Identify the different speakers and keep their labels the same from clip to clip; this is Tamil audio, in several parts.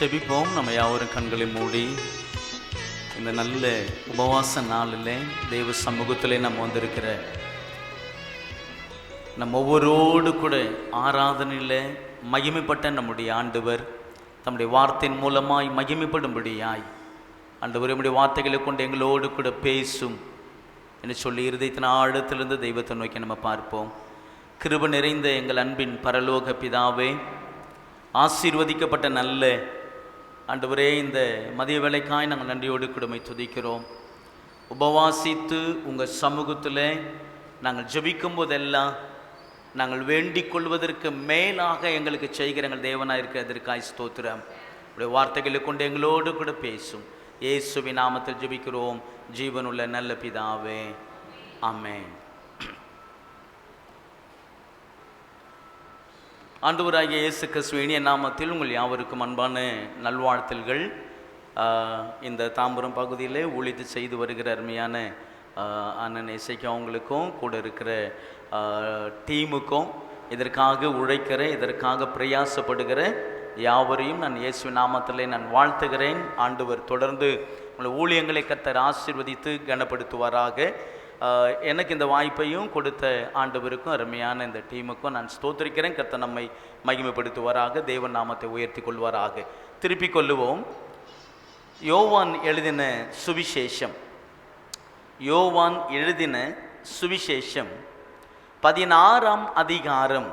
Speaker 1: செபிப்போம். நம்ம யாவரும் கண்களை மூடி இந்த நல்ல உபவாச நாளில் தெய்வ சமூகத்திலே நம்ம வந்திருக்கிற நம்ம ஒவ்வொருவோடு கூட ஆராதனையில் மகிமைப்பட்ட நம்முடைய ஆண்டவர் தம்முடைய வார்த்தையின் மூலமாய் மகிமைப்படும்படியாய் ஆண்டவர் நம்முடைய வார்த்தைகளை கொண்டு எங்களோடு கூட பேசும் என்று சொல்லி இருதயத்தின் ஆழத்திலிருந்து தெய்வத்தை நோக்கி நம்ம பார்ப்போம். கிருபை நிறைந்த எங்கள் அன்பின் பரலோக பிதாவே, ஆசீர்வதிக்கப்பட்ட நல்ல ஆண்டவரே, இந்த மதிய வேளைக்காய் நாங்கள் நன்றியோடு குடும்பை துதிக்கிறோம். உபவாசித்து உங்கள் சமூகத்தில் நாங்கள் ஜெபிக்கும் போதெல்லாம் நாங்கள் வேண்டிக் கொள்வதற்கு மேலாக எங்களுக்கு செய்கிற எங்கள் தேவனாக இருக்கிறதற்காய் ஸ்தோத்திரம். உடைய வார்த்தைகளை கொண்டு எங்களோடு கூட பேசும். இயேசுவின் நாமத்தில் ஜெபிக்கிறோம் ஜீவனுள்ள நல்ல பிதாவே, ஆமென். ஆண்டவராகிய இயேசு கிறிஸ்து இனிய நாமத்தில் உங்கள் யாவருக்கும் அன்பான நல்வாழ்த்தல்கள். இந்த தாம்பரம் பகுதியில் ஊழித்து செய்து வருகிற அருமையான அண்ணன் இசைக்கு அவங்களுக்கும் கூட இருக்கிற டீமுக்கும் இதற்காக உழைக்கிற இதற்காக பிரயாசப்படுகிற யாவரையும் நான் இயேசு நாமத்திலே நான் வாழ்த்துகிறேன். ஆண்டவர் தொடர்ந்து உங்களை ஊழியங்களை கர்த்தர் ஆசீர்வதித்து கனப்படுத்துவாராக. எனக்கு இந்த வாய்ப்பையும் கொடுத்த ஆண்டவருக்கும் அருமையான இந்த டீமுக்கும் நான் ஸ்தோத்திரிக்கிறேன். கர்த்தர் நம்மை மகிமைப்படுத்துவாராக, தேவன் நாமத்தை உயர்த்தி கொள்வாராக. திருப்பிக் கொள்ளுவோம். யோவான் எழுதின சுவிசேஷம், யோவான் எழுதின சுவிசேஷம் 16ஆம் அதிகாரம்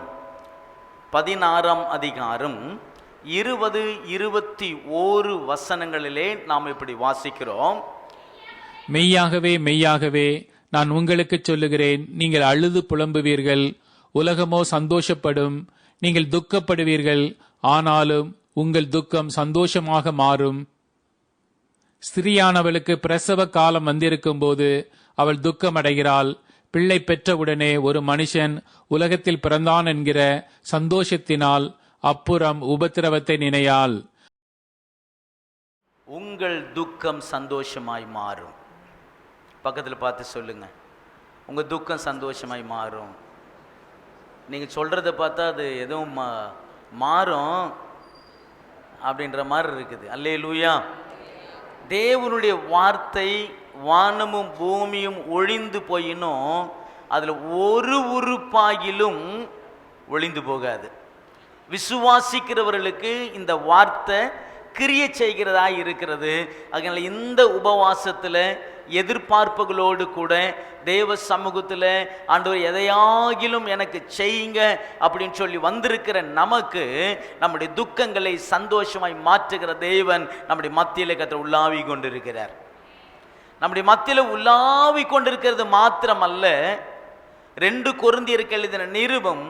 Speaker 1: 20, 21 வசனங்களிலே நாம் இப்படி வாசிக்கிறோம்.
Speaker 2: மெய்யாகவே மெய்யாகவே நான் உங்களுக்கு சொல்லுகிறேன், நீங்கள் அழுது புலம்புவீர்கள், உலகமோ சந்தோஷப்படும். நீங்கள் துக்கப்படுவீர்கள், ஆனாலும் உங்கள் துக்கம் சந்தோஷமாக மாறும். ஸ்திரியானவளுக்கு பிரசவ காலம் வந்திருக்கும் போது அவள் துக்கமடைகிறாள். பிள்ளை பெற்றவுடனே ஒரு மனுஷன் உலகத்தில் பிறந்தான் என்கிற சந்தோஷத்தினால் அப்புறம் உபத்திரவத்தை நினையாள்.
Speaker 1: உங்கள் துக்கம் சந்தோஷமாய் மாறும். பக்கத்தில் பார்த்து சொல்லுங்க, உங்கள் துக்கம் சந்தோஷமாய் மாறும். நீங்கள் சொல்கிறத பார்த்தா அது எதுவும் மாறும் அப்படின்ற மாதிரி இருக்குது. அல்லேலூயா. தேவனுடைய வார்த்தை வானமும் பூமியும் ஒழிந்து போயினும் அதில் ஒரு உறுப்பாகிலும் ஒழிந்து போகாது. விசுவாசிக்கிறவர்களுக்கு இந்த வார்த்தை கிரியை செய்கிறதா இருக்கிறது. அதனால இந்த உபவாசத்தில் எதிர்பார்ப்புகளோடு கூட தேவ சமூகத்தில் ஆண்டவர் எதையாகிலும் எனக்கு செய்யுங்க அப்படின்னு சொல்லி வந்திருக்கிற நமக்கு நம்முடைய துக்கங்களை சந்தோஷமாய் மாற்றுகிற தேவன் நம்முடைய மத்தியில் கர்த்தர் உலாவி கொண்டிருக்கிறார். நம்முடைய மத்தியில் உலாவி கொண்டிருக்கிறது மாத்திரமல்ல, 2 கொரிந்தியருக்கு எழுதின நிருபம்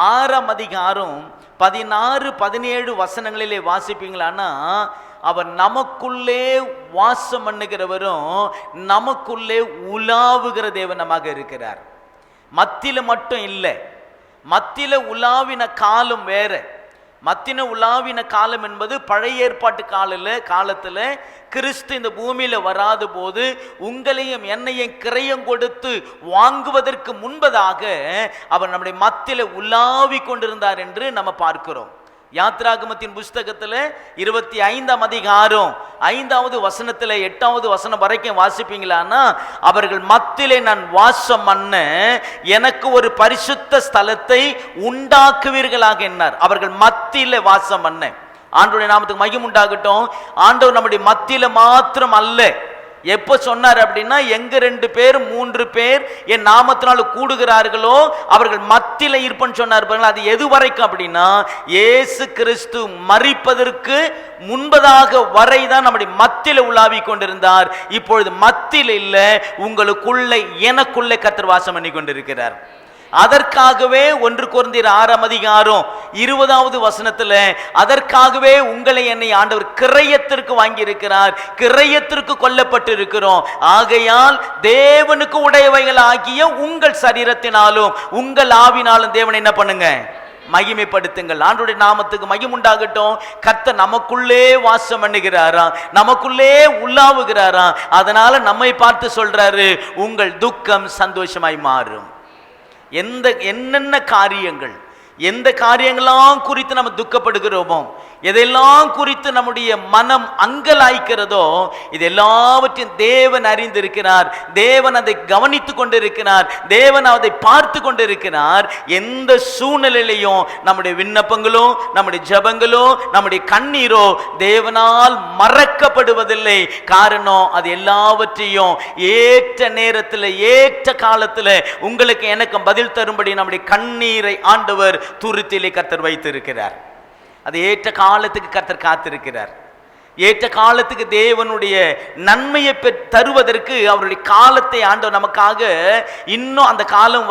Speaker 1: 6ஆம் அதிகாரம் 16, 17 வசனங்களிலே வாசிப்பீங்களான்னா, அவர் நமக்குள்ளே வாசம் பண்ணுகிறவரும் நமக்குள்ளே உலாவுகிற தேவனமாக இருக்கிறார். மத்தியில மட்டும் இல்லை, மத்தியில உலாவின காலம் வேற. மத்தின உலாவின காலம் என்பது பழைய ஏற்பாட்டு காலத்தில் கிறிஸ்து இந்த பூமியில வராத போது உங்களையும் என்னையும் கிரயம் கொடுத்து வாங்குவதற்கு முன்பதாக அவர் நம்முடைய மத்தியில உலாவி கொண்டிருந்தார் என்று நம்ம பார்க்கிறோம். யாத்ராகமத்தின் புஸ்தகத்தில் 25ஆம் அதிகாரம் 5வது வசனத்தில் 8வது வசனம் வரைக்கும் வாசிப்பீங்களான்னா, அவர்கள் மத்தியிலே நான் வாசம் பண்ண எனக்கு ஒரு பரிசுத்த ஸ்தலத்தை உண்டாக்குவீர்களாக என்னார். அவர்கள் மத்தியிலே வாசம் பண்ண. ஆண்டவருடைய நாமத்துக்கு மகிமை உண்டாகட்டும். ஆண்டவர் நம்முடைய மத்தியில மாத்திரம் அல்ல. எப்போ சொன்னார் அப்படின்னா, எங்க 2 பேர் 3 பேர் என் நாமத்தினால கூடுகிறார்களோ அவர்கள் மத்தியில இருப்பன்னு சொன்னார். அது எது வரைக்கும் அப்படின்னா, இயேசு கிறிஸ்து மரிப்பதற்கு முன்பதாக வரைதான் நம்முடைய மத்தியில உலாவி கொண்டிருந்தார். இப்பொழுது மத்தியில இல்ல, உங்களுக்குள்ள எனக்குள்ள கர்த்தர் வாசம் பண்ணி கொண்டிருக்கிறார். அதற்காகவே 1 கொரிந்தியர் 6ஆம் அதிகாரம் 20வது வசனத்தில், அதற்காகவே உங்களை என்னை ஆண்டவர் கிரயத்திற்கு வாங்கி இருக்கிறார், கிரயத்திற்கு கொல்லப்பட்டு இருக்கிறோம். ஆகையால் தேவனுக்கு உடையவைகள் ஆகிய உங்கள் சரீரத்தினாலும் உங்கள் ஆவினாலும் தேவனை என்ன பண்ணுங்க, மகிமைப்படுத்துங்கள். ஆண்டவருடைய நாமத்துக்கு மகிமை உண்டாகட்டும். கர்த்தர் நமக்குள்ளே வாசம் பண்ணுகிறாரா, நமக்குள்ளே உலாவுகிறாரா. அதனால நம்மை பார்த்து சொல்றாரு, உங்கள் துக்கம் சந்தோஷமாய் மாறும். என்னென்ன காரியங்கள் எந்த காரியங்களாம் குறித்து நம்ம துக்கப்படுகிறோமோ, எதெல்லாம் குறித்து நம்முடைய மனம் அங்கலாய்க்கிறதோ, இது எல்லாவற்றையும் தேவன் அறிந்திருக்கிறார். தேவன் அதை கவனித்து கொண்டிருக்கிறார். தேவன் அதை பார்த்து கொண்டிருக்கிறார். எந்த சூழ்நிலையிலையும் நம்முடைய விண்ணப்பங்களோ, நம்முடைய ஜெபங்களோ, நம்முடைய கண்ணீரோ தேவனால் மறக்கப்படுவதில்லை. காரணம், அது எல்லாவற்றையும் ஏற்ற நேரத்தில், ஏற்ற காலத்தில் உங்களுக்கு எனக்கு பதில் தரும்படி நம்முடைய கண்ணீரை ஆண்டவர் துருத்திலே கர்த்தர் வைத்திருக்கிறார். அது ஏற்ற காலத்துக்கு கர்த்தர் காத்திருக்கிறார். ஏற்ற காலத்துக்கு தேவனுடைய நன்மையை தருவதற்கு அவருடைய காலத்தை ஆண்டவர் நமக்காக இன்னும் அந்த காலம்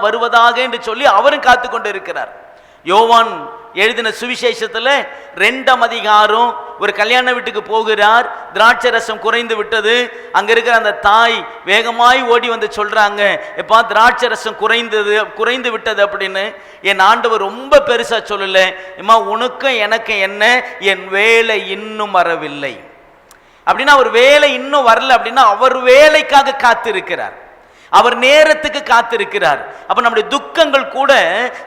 Speaker 1: வருவதாக என்று சொல்லி அவரும் காத்து கொண்டு இருக்கிறார். யோவான் எழுதின சுவிசேஷத்தில் 2ஆம் அதிகாரம், ஒரு கல்யாண வீட்டுக்கு போகிறார். திராட்சை ரசம் குறைந்து விட்டது. அங்க இருக்கிற அந்த தாய் வேகமாய் ஓடி வந்து சொல்றாங்க, எப்பா திராட்சை ரசம் குறைந்து விட்டது அப்படின்னு. என் ஆண்டவர் ரொம்ப பெருசா சொல்லல, ஏமா உனக்கும் எனக்கு என்ன, என் வேலை இன்னும் வரவில்லை அப்படின்னா, அவர் வேலை இன்னும் வரல அப்படின்னா அவர் வேலைக்காக காத்திருக்கிறார். அவர் நேரத்துக்கு காத்திருக்கிறார். அப்ப நம்முடைய துக்கங்கள் கூட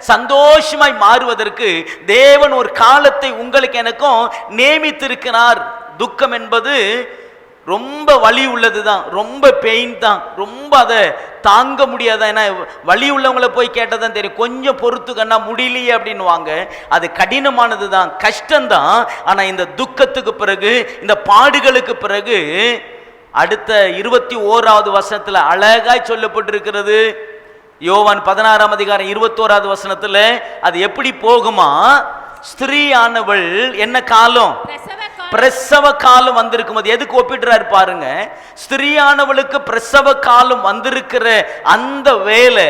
Speaker 1: சந்தோஷமாய் மாறுவதற்கு தேவன் ஒரு காலத்தை உங்களுக்கு எனக்கும் நியமித்திருக்கிறார். துக்கம் என்பது ரொம்ப வலி உள்ளது தான், ரொம்ப பெயின் தான், ரொம்ப அதை தாங்க முடியாத. ஏன்னா வலி உள்ளவங்களை போய் கேட்டதான் தெரியும், கொஞ்சம் பொறுத்துக்கன்னா முடியலையே அப்படின்வாங்க. அது கடினமானது தான், கஷ்டம்தான். ஆனா இந்த துக்கத்துக்கு பிறகு, இந்த பாடுகளுக்கு பிறகு அடுத்த 21வது வசனத்தில் அழகாய் சொல்லப்பட்டிருக்கிறது. யோவான் 16ஆம் அதிகாரம் 21வது வசனத்தில் அது எப்படி போகுமா, ஸ்திரீயானவள் என்ன காலம், பிரசவ காலம் வந்திருக்கும். அது எதுக்கு ஒப்பிடுறாரு பாருங்க. ஸ்திரீயானவளுக்கு பிரசவ காலம் வந்திருக்கிற அந்த வேலை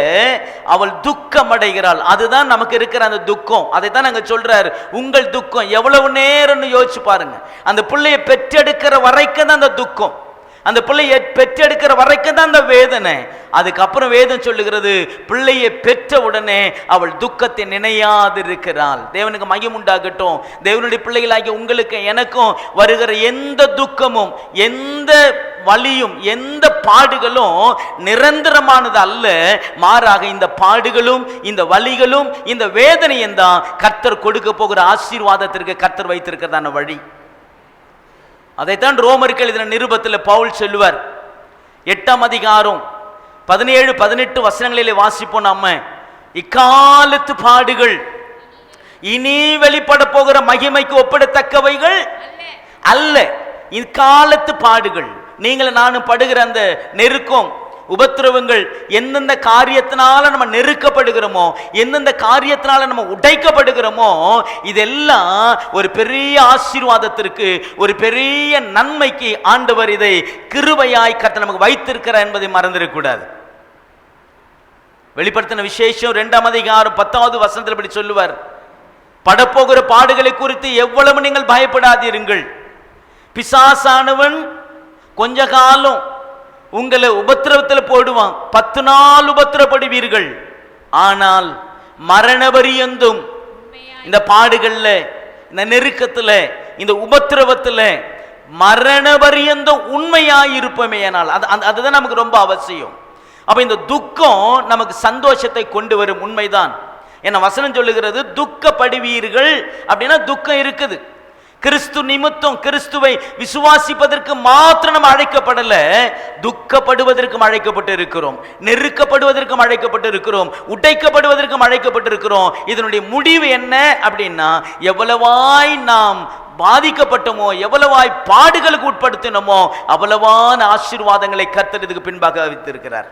Speaker 1: அவள் துக்கம் அடைகிறாள். அதுதான் நமக்கு இருக்கிற அந்த துக்கம். அதை தான் நாங்க சொல்றாரு, உங்கள் துக்கம் எவ்வளவு நேரம்னு யோசிச்சு பாருங்க. அந்த பிள்ளையை பெற்றெடுக்கிற வரைக்கும் தான் அந்த துக்கம், அந்த பிள்ளையை பெற்றெடுக்கிற வரைக்கும் தான் அந்த வேதனை. அதுக்கப்புறம் வேதம் சொல்லுகிறது, பிள்ளையை பெற்ற உடனே அவள் துக்கத்தை நினையாதிருக்கிறாள். தேவனுக்கு மகிமை உண்டாகட்டும். தேவனுடைய பிள்ளைகளாகிய உங்களுக்கு எனக்கும் வருகிற எந்த துக்கமும், எந்த வலியும், எந்த பாடுகளும் நிரந்தரமானது அல்ல. மாறாக இந்த பாடுகளும், இந்த வலிகளும், இந்த வேதனையும் தான் கர்த்தர் கொடுக்க போகிற ஆசீர்வாதத்திற்கு கர்த்தர் வைத்திருக்கிறதான வழி. அதைத்தான் ரோமருக்கு எழுதின நிருபத்தில் பவுல் சொல்லுவார். 8ஆம் அதிகாரம் 17-18 வசனங்களிலே வாசிப்போம். நம்ம இக்காலத்து பாடுகள் இனி வெளிப்பட போகிற மகிமைக்கு ஒப்பிடத்தக்கவைகள் அல்ல. இக்காலத்து பாடுகள், நீங்கள் நானும் படுகிற அந்த நெருக்கம், உபத்திரவங்கள், எந்தெந்த காரியத்தினால நம்ம நெருக்கப்படுகிறோமோ, எந்தெந்த காரியத்தினால நம்ம உடைக்கப்படுகிறோமோ, இதெல்லாம் ஒரு பெரிய ஆசீர்வாதத்திற்கு, ஒரு பெரிய நன்மைக்கு ஆண்டவர் இதை கிருபையாய் கர்த்தர் நமக்கு வைத்திருக்கிறார் என்பதை மறந்துடக்கூடாது. வெளிப்படுத்தின விசேஷம் 2ஆம் அதிகாரம் 10வது வசனத்தில் இப்படி சொல்லுவார், படப்போகிற பாடுகளை குறித்து எவ்வளவு நீங்கள் பயப்படாதீர்கள். பிசாசானவன் கொஞ்ச காலம் உங்களை உபத்திரவத்தில் போடுவான், 10 நாள் உபத்திரப்படுவீர்கள். ஆனால் மரண பரியந்தும் இந்த பாடுகள்ல, இந்த நெருக்கத்துல, இந்த உபத்திரவத்துல மரண பரியந்தும் உண்மையாயிருப்போமே. ஆனால் அதுதான் நமக்கு ரொம்ப அவசியம். அப்ப இந்த துக்கம் நமக்கு சந்தோஷத்தை கொண்டு வரும், உண்மைதான். என்ன வசனம் சொல்லுகிறது, துக்கப்படுவீர்கள் அப்படின்னா துக்கம் இருக்குது. கிறிஸ்து நிமித்தம், கிறிஸ்துவை விசுவாசிப்பதற்கு மாத்திரம் நம்ம அழைக்கப்படல, துக்கப்படுவதற்கும் அழைக்கப்பட்டு இருக்கிறோம், நெருக்கப்படுவதற்கும் அழைக்கப்பட்டு இருக்கிறோம், உடைக்கப்படுவதற்கும் அழைக்கப்பட்டு இருக்கிறோம். இதனுடைய முடிவு என்ன அப்படின்னா, எவ்வளவாய் நாம் பாதிக்கப்பட்டோமோ, எவ்வளவாய் பாடுகளுக்கு உட்படுத்தினோமோ, அவ்வளவான ஆசீர்வாதங்களை கர்த்தர் இதுக்கு பின்பாக வைத்திருக்கிறார்.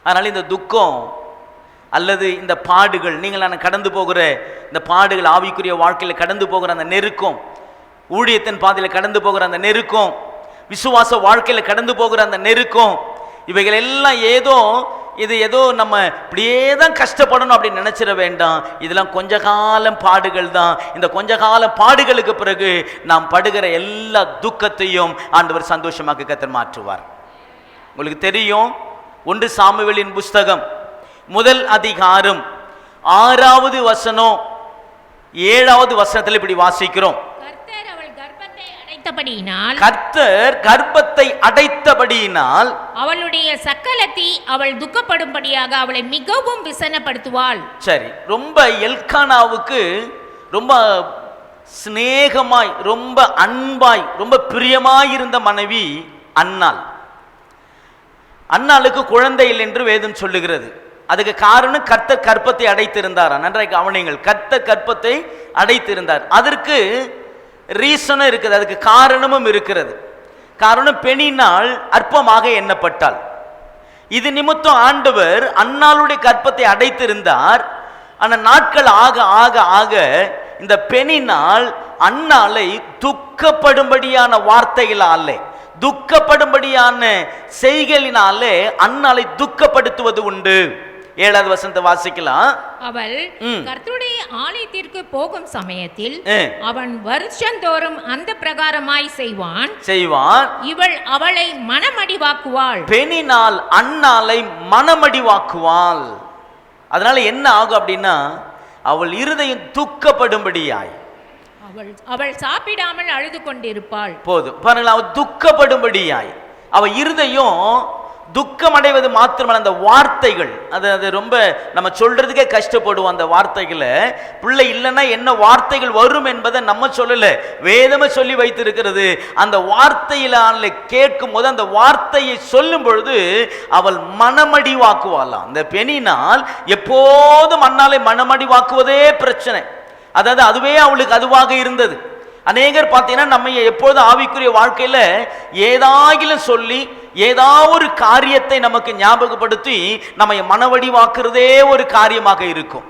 Speaker 1: அதனால இந்த துக்கம் அல்லது இந்த பாடுகள், நீங்கள் நான் கடந்து போகிற இந்த பாடுகள், ஆவிக்குரிய வாழ்க்கையில் கடந்து போகிற அந்த நெருக்கம், ஊழியத்தின் பாதையில் கடந்து போகிற அந்த நெருக்கம், விசுவாச வாழ்க்கையில் கடந்து போகிற அந்த நெருக்கம், இவைகள் எல்லாம் ஏதோ நம்ம இப்படியே தான் கஷ்டப்படணும் அப்படின்னு நினைச்சிட வேண்டாம். இதெல்லாம் கொஞ்ச காலம் பாடுகள் தான். இந்த கொஞ்ச காலம் பாடுகளுக்கு பிறகு நாம் படுகிற எல்லா துக்கத்தையும் ஆண்டவர் சந்தோஷமாக கர்த்தர் மாற்றுவார். உங்களுக்கு தெரியும், 1 சாமுவேலின் புஸ்தகம் 1 அதிகாரம் 6வது வசனம் 7வது வசனத்தில் இப்படி வாசிக்கிறோம்.
Speaker 3: அடைத்தபடியினால்
Speaker 1: கர்த்தர் கர்ப்பத்தை அடைத்தபடியினால்
Speaker 3: அவளுடைய சக்கலத்தி அவள் துக்கப்படும்படியாக அவளை மிகவும் விசனப்படுத்துவாள். சரி,
Speaker 1: ரொம்ப எல்கானாவுக்கு ரொம்ப சிநேகமாய், ரொம்ப அன்பாய், ரொம்ப பிரியமாய் இருந்த மனைவி அன்னாள். அன்னாளுக்கு குழந்தை இல்லை என்று வேதம் சொல்லுகிறது. அதுக்கு காரணம் கர்த்தர் கர்ப்பத்தை அடைத்திருந்தார். நன்றாக கவனியுங்கள், கர்த்தர் கர்ப்பத்தை அடைத்திருந்தார். அதற்கு ரீசனும் இருக்குது, அதுக்கு காரணமும் இருக்கிறது. காரணம், பெண்ணினால் அற்பமாக எண்ணப்பட்டாள். இது நிமித்தம் ஆண்டவர் அன்னாளுடைய கர்ப்பத்தை அடைத்திருந்தார். ஆனால் நாட்கள் ஆக ஆக ஆக இந்த பெண்ணினால் அன்னாளை துக்கப்படும்படியான வார்த்தைகளாலே, துக்கப்படும்படியான செய்களினாலே அன்னாளை துக்கப்படுத்துவது உண்டு. 7வது வசனத்தை வாசிக்கலாம்.
Speaker 3: அவள் கர்த்தருடைய ஆலயத்திற்கு போகும் சமயத்தில் அவன் வருஷந்தோறும் அந்த பிரகாரமாய் செய்வான். இவள் அவளை மனமடிவாக்குவாள்.
Speaker 1: பெண்ணினால் அன்னாளை மனமடிவாக்குவாள். அதனால என்ன ஆகும் அப்படின்னா, அவள் இருதயம் துக்கப்படும்படியாய்
Speaker 3: அவள் சாப்பிடாமல் அழுது கொண்டிருப்பாள்.
Speaker 1: போதும் பாருங்கள், அவள் துக்கப்படும்படியாய் அவள் இருதயம் துக்கம் அடைவது மாத்திரமல்ல, அந்த வார்த்தைகள் அது ரொம்ப நம்ம சொல்றதுக்கே கஷ்டப்படுவோம். அந்த வார்த்தைகளை, பிள்ளை இல்லைன்னா என்ன வார்த்தைகள் வரும் என்பதை நம்ம சொல்லல, வேதமே சொல்லி வைத்திருக்கிறது. அந்த வார்த்தையில கேட்கும் போது, அந்த வார்த்தையை சொல்லும் பொழுது அவள் மனமடிவாக்குவாளாம். அந்த பெண்ணினால் எப்போதும் அன்னாலை மனமடிவாக்குவதே பிரச்சனை. அதாவது அதுவே அவளுக்கு அதுவாக இருந்தது. அநேகர் பார்த்தீங்கன்னா நம்ம எப்பொழுதும் ஆவிக்குரிய வாழ்க்கையில ஏதாகிலும் சொல்லி ஏதாவது ஒரு காரியத்தை நமக்கு ஞாபகப்படுத்தி நம்ம மனவடிவாக்குறதே ஒரு காரியமாக இருக்கும்.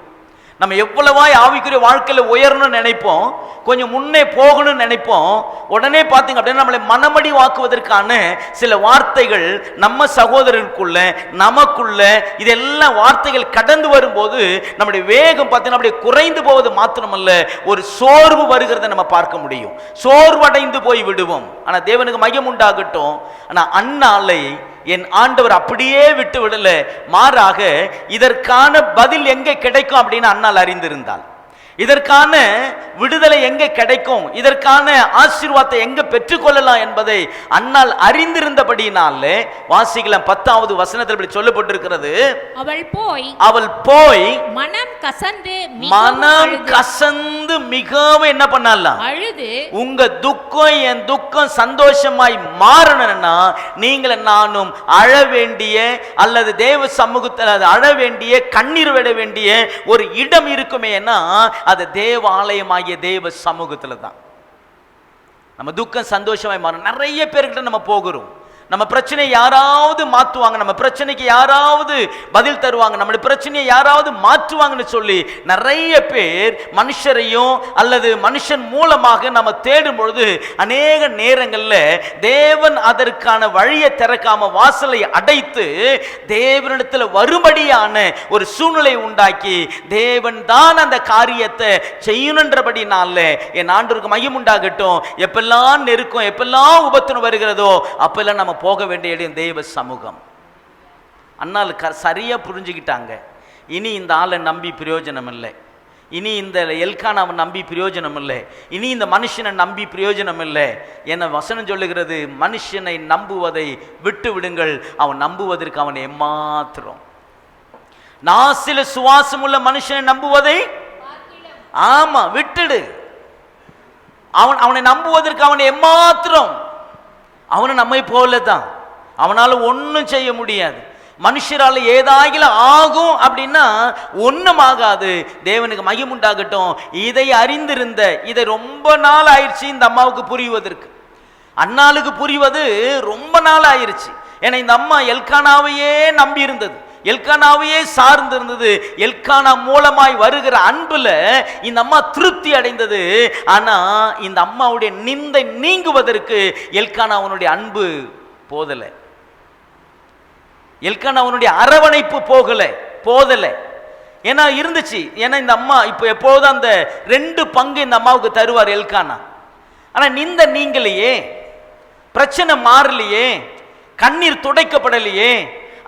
Speaker 1: நம்ம எவ்வளவாய் ஆவிக்குரிய வாழ்க்கையில உயரணும்னு நினைப்போம், கொஞ்சம் முன்னே போகணும்னு நினைப்போம், உடனே பார்த்தீங்க அப்படின்னா நம்மளை மனமடி வாக்குவதற்கான சில வார்த்தைகள் நம்ம சகோதரருக்குள்ள நமக்குள்ள இதெல்லாம் வார்த்தைகள் கடந்து வரும்போது நம்முடைய வேகம் பார்த்தீங்கன்னா அப்படியே குறைந்து போவது மாத்திரமல்ல, ஒரு சோர்வு வருகிறத நம்ம பார்க்க முடியும். சோர்வடைந்து போய் விடுவோம். ஆனா தேவனுக்கு மகிமை உண்டாகட்டும். ஆனா அன்னாளை என் ஆண்டவர் அப்படியே விட்டு விடல, மாறாக இதற்கான பதில் எங்கே கிடைக்கும் அப்படின்னு அன்னாள் அறிந்திருந்தாள். இதற்கான விடுதலை எங்கே கிடைக்கும், இதற்கான ஆசீர்வாதத்தை எங்க பெற்றுக்கொள்ளலாம் என்பதை அன்னாள் அறிந்திருந்தபடியினாலே வாசிக்கலாம். 10வது வசனத்தில் இப்படி சொல்லப்பட்டிருக்கிறது, அவள் போய் மனம் கசந்து மிகவும் என்ன பண்ணலாம்,
Speaker 3: அழுது,
Speaker 1: உங்க துக்கம் என் துக்கம் சந்தோஷமாய் மாறணும்னா நீங்கள் நானும் அழ வேண்டிய அல்லது தேவ சமூகத்தில் அழ வேண்டிய கண்ணீர் விட வேண்டிய ஒரு இடம் இருக்குமேனா அது தேவாலயமாகிய தேவ சமூகத்துல தான். நம்ம துக்கம் சந்தோஷமாய் மாறும். நிறைய பேர்கிட்ட நம்ம போகிறோம், நம்ம பிரச்சனையை யாராவது மாற்றுவாங்க, நம்ம பிரச்சனைக்கு யாராவது பதில் தருவாங்க, நம்முடைய பிரச்சனையை யாராவது மாற்றுவாங்கன்னு சொல்லி நிறைய பேர் மனுஷரையும் அல்லது மனுஷன் மூலமாக நம்ம தேடும் பொழுது அநேக நேரங்களில் தேவன் அதற்கான வழியை திறக்காம வாசலை அடைத்து தேவனிடத்தில் வரும்படியான ஒரு சூழ்நிலை உண்டாக்கி தேவன் தான் அந்த காரியத்தை செய்யணுன்றபடினால என் ஆண்டவருக்கு மகிமை உண்டாகட்டும். எப்பெல்லாம் நெருக்கம், எப்பெல்லாம் உபத்திரம் வருகிறதோ அப்பெல்லாம் நம்ம போக வேண்டிய இடம் தேவ சமூகம். அண்ணால் சரியா புரிஞ்சுக்கிட்டாங்க, இனி இந்த ஆளை நம்பி பிரயோஜனம் இல்லை, இனி இந்த எல்கானாவை நம்பி பிரயோஜனம் இல்லை, இனி இந்த மனுஷனை நம்பி பிரயோஜனம் இல்லை. என்ன வசனம் சொல்லுகிறது, மனுஷனை நம்புவதை விட்டு விடுங்கள், அவன் நம்புவதற்கு அவன் ஏமாத்திரம். நாசில சுவாசம் உள்ள மனுஷனை நம்புவதை ஆமா விட்டுடு, அவனை நம்புவதற்கு அவன் ஏமாத்திரம். அவனை நம்மை போலதான், அவனால ஒன்றும் செய்ய முடியாது. மனுஷரால் ஏதாகிலும் ஆகும் அப்படின்னா ஒன்றும் ஆகாது. தேவனுக்கு மகிமை உண்டாகட்டும். இதை அறிந்திருந்த, இதை ரொம்ப நாள் ஆயிடுச்சு இந்த அம்மாவுக்கு புரிவதற்கு, அண்ணாளுக்கு புரிவது ரொம்ப நாள் ஆயிடுச்சு. ஏன்னா இந்த அம்மா எல்கானாவையே நம்பி இருந்தது, எல்கானாவையே சார்ந்திருந்தது. எல்கானா மூலமாய் வருகிற அன்புல இந்த அம்மா திருப்தி அடைந்தது. ஆனா இந்த அம்மாவுடைய நிந்தை நீங்குவதற்கு எல்கானாவுடைய அன்பு போதல, எல்கானாவுடைய அரவணைப்பு போதல. ஏன்னா இருந்துச்சு, ஏன்னா இந்த அம்மா இப்ப எப்போதும் அந்த 2 பங்கு இந்த அம்மாவுக்கு தருவார் எல்கானா. ஆனா நிந்த நீங்களையே, பிரச்சனை மாறலையே, கண்ணீர் துடைக்கப்படலையே,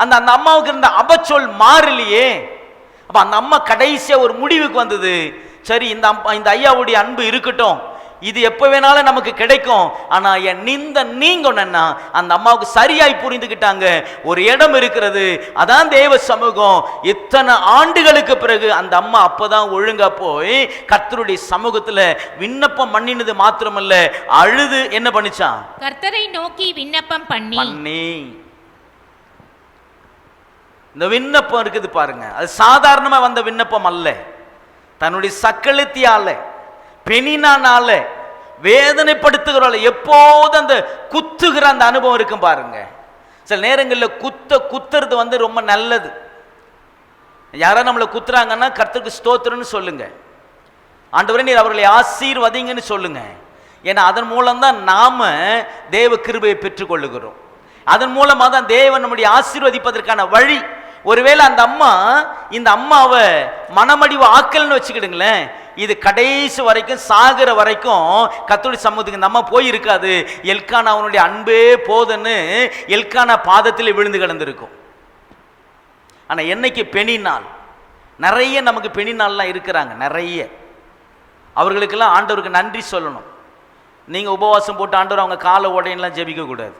Speaker 1: அந்த அம்மாவுக்கு இருந்த அபச்சொல் மாறலையே. அப்ப அந்த அம்மா கடைசியா ஒரு முடிவுக்கு வந்தது, சரி இந்த ஐயாவுடைய அன்பு இருக்கட்டும், இது எப்ப வேணாலும் நமக்கு கிடைக்கும். ஆனா என் நிந்த நீங்கணும்னா அந்த அம்மாவுக்கு சரியாய் புரிந்துகிட்டாங்க. ஒரு இடம் இருக்கிறது, அதான் தேவ சமூகம். இத்தனை ஆண்டுகளுக்கு பிறகு அந்த அம்மா அப்பதான் ஒழுங்கா போய் கர்த்தருடைய சமூகத்துல விண்ணப்பம் பண்ணினது மாத்திரமல்ல, அழுது என்ன பண்ணிச்சான்?
Speaker 3: கர்த்தரை நோக்கி விண்ணப்பம் பண்ணி.
Speaker 1: இந்த விண்ணப்பம் இருக்குது பாருங்க, அது சாதாரணமா வந்த விண்ணப்பம் அல்ல. தன்னுடைய சக்களத்தியால, பெனினானால, வேதனைப்படுத்துகிறாள். எப்போது அந்த குத்துகிற அந்த அனுபவம் இருக்கும் பாருங்க. சில நேரங்களில் குத்துறது ரொம்ப நல்லது. யாரா நம்மளை குத்துறாங்கன்னா கர்த்தருக்கு ஸ்தோத்திரம்னு சொல்லுங்க. ஆண்டவரே நீர் அவர்களை ஆசீர்வதிங்கன்னு சொல்லுங்க. ஏன்னா அதன் மூலம்தான் நாம தேவ கிருபையை பெற்றுக்கொள்ளுகிறோம். அதன் மூலமாக தான் தேவன் நம்முடைய ஆசீர்வதிப்பதற்கான வழி. ஒருவேளை அந்த அம்மா இந்த அம்மாவை மனமடிவு ஆக்கல்னு வச்சுக்கிடுங்களேன், இது கடைசி வரைக்கும் சாகிற வரைக்கும் கர்த்தருடைய சமூகத்துக்கு இந்த அம்மா போயிருக்காது. எல்கானா அவனுடைய அன்பே போதுன்னு எல்கானா பாதத்தில் விழுந்து கிடந்திருக்கும். ஆனா என்னைக்கு பெணிநாள், நிறைய நமக்கு பெணிநாள்லாம் இருக்கிறாங்க நிறைய. அவர்களுக்கெல்லாம் ஆண்டவருக்கு நன்றி சொல்லணும். நீங்க உபவாசம் போட்டு ஆண்டவர் அவங்க காலை உடையெல்லாம் ஜெபிக்க கூடாது.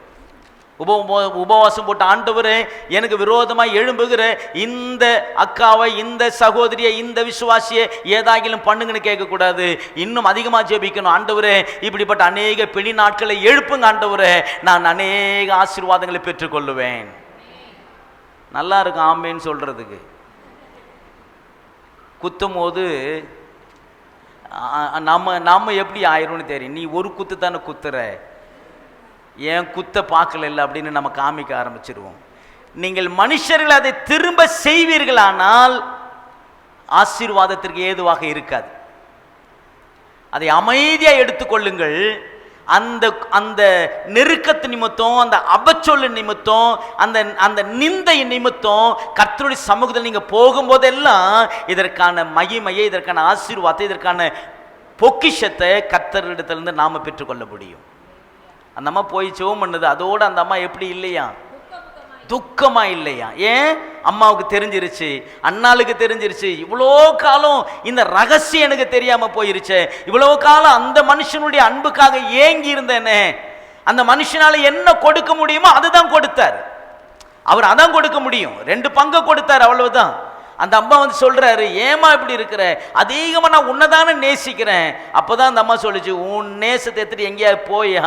Speaker 1: உபவாசம் போட்டு ஆண்டவரே எனக்கு விரோதமாக எழும்புகிற இந்த அக்காவை, இந்த சகோதரியை, இந்த விசுவாசியை ஏதாகிலும் பண்ணுங்கன்னு கேட்கக்கூடாது. இன்னும் அதிகமாக ஜெபிக்கணும். ஆண்டவரே இப்படிப்பட்ட அநேக பிணி நாட்களை எழுப்புங்க ஆண்டவரே, நான் அநேக ஆசீர்வாதங்களை பெற்றுக்கொள்ளுவேன். நல்லா இருக்கும் ஆமேன்னு சொல்றதுக்கு. குத்தும் போது நம்ம எப்படி ஆயிரும்னு தெரியும். நீ ஒரு குத்து தானே குத்துற, ஏன் குத்த பார்க்கல அப்படின்னு நம்ம காமிக்க ஆரம்பிச்சிருவோம். நீங்கள் மனுஷர்கள் அதை திரும்ப செய்வீர்களானால் ஆசீர்வாதத்திற்கு ஏதுவாக இருக்காது. அதை அமைதியா எடுத்துக்கொள்ளுங்கள். அந்த அந்த நெருக்கத்து நிமித்தம், அந்த அபச்சொல்லு நிமித்தம், அந்த அந்த நிந்தை நிமித்தம் கர்த்தருடைய சமூகத்தில் நீங்க போகும்போதெல்லாம் இதற்கான மகிமையை, இதற்கான ஆசீர்வாதத்தை, இதற்கான பொக்கிஷத்தை கர்த்தரிடத்திலிருந்து நாம பெற்றுக்கொள்ள முடியும். அந்த அம்மா போய் ஜெபம் பண்ணுது. அதோட அந்த அம்மா எப்படி இல்லையா? துக்கமா இல்லையா? ஏன்? அம்மாவுக்கு தெரிஞ்சிருச்சு, அண்ணாளுக்கு தெரிஞ்சிருச்சு. இவ்வளோ காலம் இந்த ரகசியம் எனக்கு தெரியாம போயிருச்சு. இவ்வளவு காலம் அந்த மனுஷனுடைய அன்புக்காக ஏங்கி இருந்தேனே, அந்த மனுஷனால என்ன கொடுக்க முடியுமோ அதுதான் கொடுத்தார். அவர் அதான் கொடுக்க முடியும். 2 பங்கு கொடுத்தார், அவ்வளவுதான். அந்த அம்மா சொல்றாரு, ஏமா இப்படி இருக்கிற, அதிகமா நான் உன்னதானே நேசிக்கிறேன். அப்பதான் அந்த அம்மா சொல்லுச்சு, உன் நேசத்தை எடுத்துட்டு எங்கேயாவது போயா,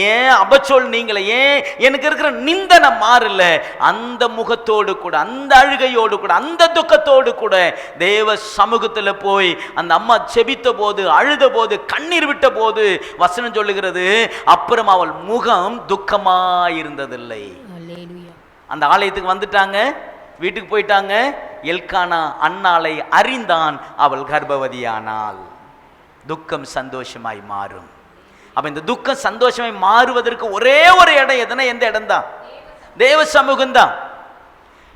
Speaker 1: ஏன் அபச்சொல் நீங்களே, ஏன் எனக்கு இருக்கிற நிந்தனை மாறல. அந்த முகத்தோடு கூட, அந்த அழுகையோடு கூட, அந்த துக்கத்தோடு கூட தேவ சமூகத்துல போய் அந்த அம்மா செபித்த போது, அழுத போது, கண்ணீர் விட்ட போது வசனம் சொல்லுகிறது, அப்புறம் அவள் முகம் துக்கமா இருந்ததில்லை. அந்த ஆலயத்துக்கு வந்துட்டாங்க, வீட்டுக்கு போயிட்டாங்க. எல்கானா அன்னாளை அறிந்தான், அவள் கர்ப்பவதியானாள். துக்கம் சந்தோஷமாய் மாறும். அப்ப இந்த துக்கம் சந்தோஷமாய் மாறுவதற்கு ஒரே ஒரு இடம் எதுனா, எந்த இடம் தான்? தேவ சமூகம் தான்.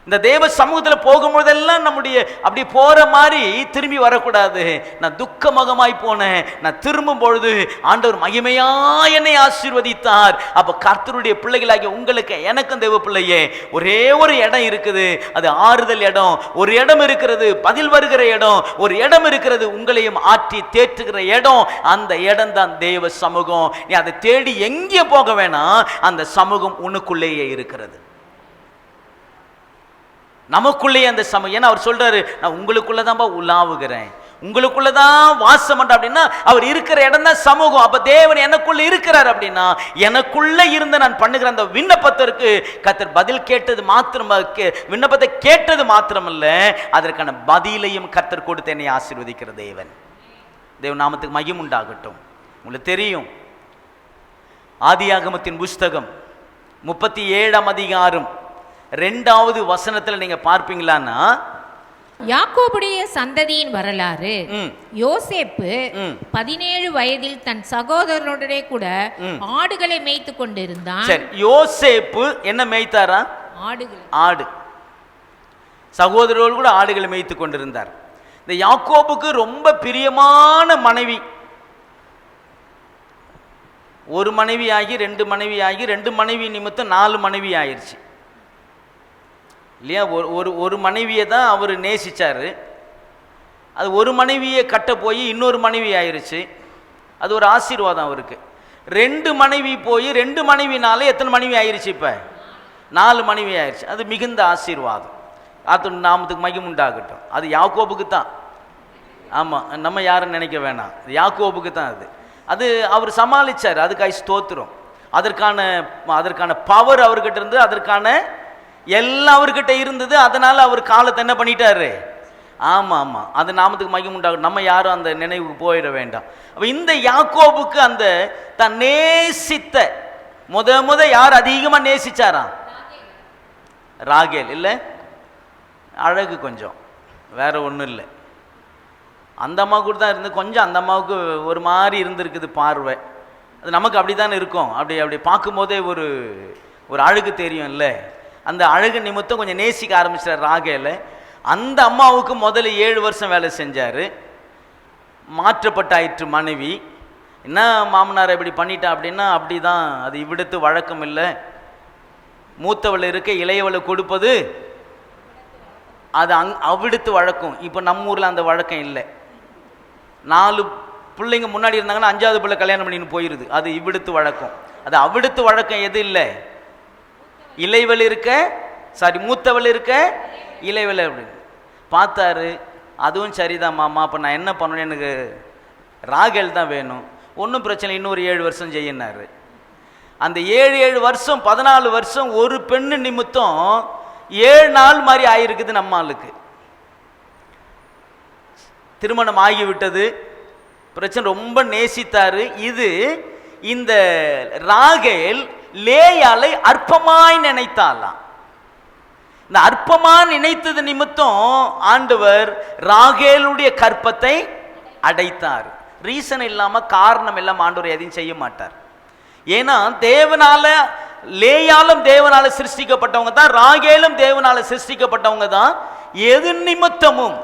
Speaker 1: இந்த தேவ சமூகத்தில் போகும்போதெல்லாம் நம்முடைய அப்படி போற மாதிரி திரும்பி வரக்கூடாது. நான் துக்கமுகமாய் போனேன், நான் திரும்பும் பொழுது ஆண்டவர் மகிமையா என்னை ஆசீர்வதித்தார். அப்ப கர்த்தருடைய பிள்ளைகளாகிய உங்களுக்கு, எனக்கும் தேவ பிள்ளையே, ஒரே ஒரு இடம் இருக்குது, அது ஆறுதல் இடம். ஒரு இடம் இருக்கிறது, பதில் வருகிற இடம். ஒரு இடம் இருக்கிறது, உங்களையும் ஆற்றி தேற்றுகிற இடம். அந்த இடம் தான் தேவ சமூகம். நீ அதை தேடி எங்கே போக வேணாம், அந்த சமூகம் உனக்குள்ளேயே இருக்கிறது, நமக்குள்ளேயே அந்த சமூகம். ஏன்னா அவர் சொல்றாரு, நான் உங்களுக்குள்ளதான்பா உலாவுகிறேன், உங்களுக்குள்ளதான் வாசம் பண்ற அப்படின்னா, அவர் இருக்கிற இடம் தான் சமூகம். அப்ப தேவன் எனக்குள்ள இருக்கிறார் அப்படின்னா, எனக்குள்ள இருந்து நான் பண்ணுகிற அந்த விண்ணப்பத்திற்கு கர்த்தர் பதில் கேட்டது மாத்திரம், விண்ணப்பத்தை கேட்டது மாத்திரமல்ல, அதற்கான பதிலையும் கர்த்தர் கொடுத்து என்னை ஆசீர்வதிக்கிற தேவன். தேவன் நாமத்துக்கு மகிமை உண்டாகட்டும். உங்களுக்கு தெரியும், ஆதியாகமத்தின் புஸ்தகம் 37ஆம் அதிகாரம் 2வது வசனத்துல நீங்க பார்ப்பீங்களான்னா,
Speaker 3: யாக்கோபுடைய சந்ததியின் வரலாறு. யோசேப்பு 17 வயதில் தன் சகோதரனுடனே கூட ஆடுகளை மேய்த்து கொண்டிருந்தான்.
Speaker 1: யோசேப்பு என்ன மேய்த்தாரா? ஆடு. சகோதரர்கள் கூட ஆடுகளை மேய்த்து கொண்டிருந்தார். இந்த யாக்கோபுக்கு ரொம்ப பிரியமான மனைவி. ஒரு மனைவி ஆகி 2 மனைவி ஆகி 2 மனைவி நிமித்தம் 4 மனைவி ஆயிடுச்சு இல்லையா? ஒரு மனைவியை தான் அவர் நேசிச்சாரு. அது ஒரு மனைவியை கட்ட போய் இன்னொரு மனைவி ஆயிடுச்சு. அது ஒரு ஆசீர்வாதம் அவருக்கு. 2 மனைவி போய் 2 மனைவினால எத்தனை மனைவி ஆயிடுச்சு? இப்போ 4 மனைவி ஆயிடுச்சு. அது மிகுந்த ஆசீர்வாதம். அது நாமத்துக்கு மகிமை உண்டாகட்டும். அது யாக்கோபுக்கு தான். ஆமாம், நம்ம யாரும் நினைக்க வேணாம், யாக்கோபுக்கு தான். அது அவர் சமாளித்தார். அதுக்காக ஸ்தோத்திரம். அதற்கான பவர் அவர்கிட்ட இருந்து, அதற்கான எல்லாம் அவர்கிட்ட இருந்தது. அதனால் அவர் காலத்தை என்ன பண்ணிட்டாரு? ஆமாம், அது நாமத்துக்கு மகிமை உண்டாகட்டும். நம்ம யாரும் அந்த நினைவுக்கு போயிட வேண்டாம். அப்போ இந்த யாக்கோபுக்கு அந்த தான் நேசித்த முத யார் அதிகமாக நேசிச்சாராம்? ராகேல். இல்லை, அழகு கொஞ்சம், வேற ஒன்றும் இல்லை. அந்த அம்மா கூட தான் இருந்து கொஞ்சம் அந்த அம்மாவுக்கு ஒரு மாதிரி இருந்திருக்குது பார்வை. அது நமக்கு அப்படி தானே இருக்கும். அப்படி பார்க்கும்போதே ஒரு அழகு தெரியும் இல்லை? அந்த அழகு நிமித்தம் கொஞ்சம் நேசிக்க ஆரம்பிச்சார் ராகேல. அந்த அம்மாவுக்கு முதல்ல 7 வருஷம் வேலை செஞ்சார். மாற்றப்பட்டாயிற்று மனைவி. என்ன மாமனார் இப்படி பண்ணிட்டா அப்படின்னா, அப்படி தான், அது இவ்விடத்து வழக்கம் இல்லை. மூத்தவள் இருக்க இளையவளை கொடுப்பது அது அவ்விடத்து வழக்கம். இப்போ நம்ம ஊரில் அந்த வழக்கம் இல்லை. 4 பிள்ளைங்க முன்னாடி இருந்தாங்கன்னா 5வது பிள்ளை கல்யாணம் பண்ணின்னு போயிடுது. அது இவ்விடத்து வழக்கம். அது அவ்விடத்து வழக்கம் எது இல்லை? இளையவள் இருக்க, மூத்தவள் இருக்க இளையவள் அப்படின்னு பார்த்தாரு. அதுவும் சரிதான் மாமா, அப்போ நான் என்ன பண்ணணும்? எனக்கு ராகேல் தான் வேணும். ஒன்றும் பிரச்சனை, இன்னொரு 7 வருஷம் செய்யினார். அந்த 7 வருஷம் 14 வருஷம் ஒரு பெண்ணு நிமித்தம் 7 நாள் மாதிரி ஆயிருக்குது நம்ம ஆளுக்கு. திருமணம் ஆகிவிட்டது, பிரச்சனை, ரொம்ப நேசித்தாரு. இந்த ராகேல் லேயாளை அற்பமாய் நினைத்தாலாம். இந்த அற்பமா நினைத்தது நிமித்தம் ஆண்டவர் ராகேலுடைய கற்பத்தை அடைத்தார். ரீசன் இல்லாம, காரணம் இல்லாம ஆண்டவர் எதையும் செய்ய மாட்டார். ஏன்னா லேயாலும் தேவனால சிருஷ்டிக்கப்பட்டவங்க தான், ராகேலும் தேவனால சிருஷ்டிக்கப்பட்டவங்க தான். எது நிமித்தமும்,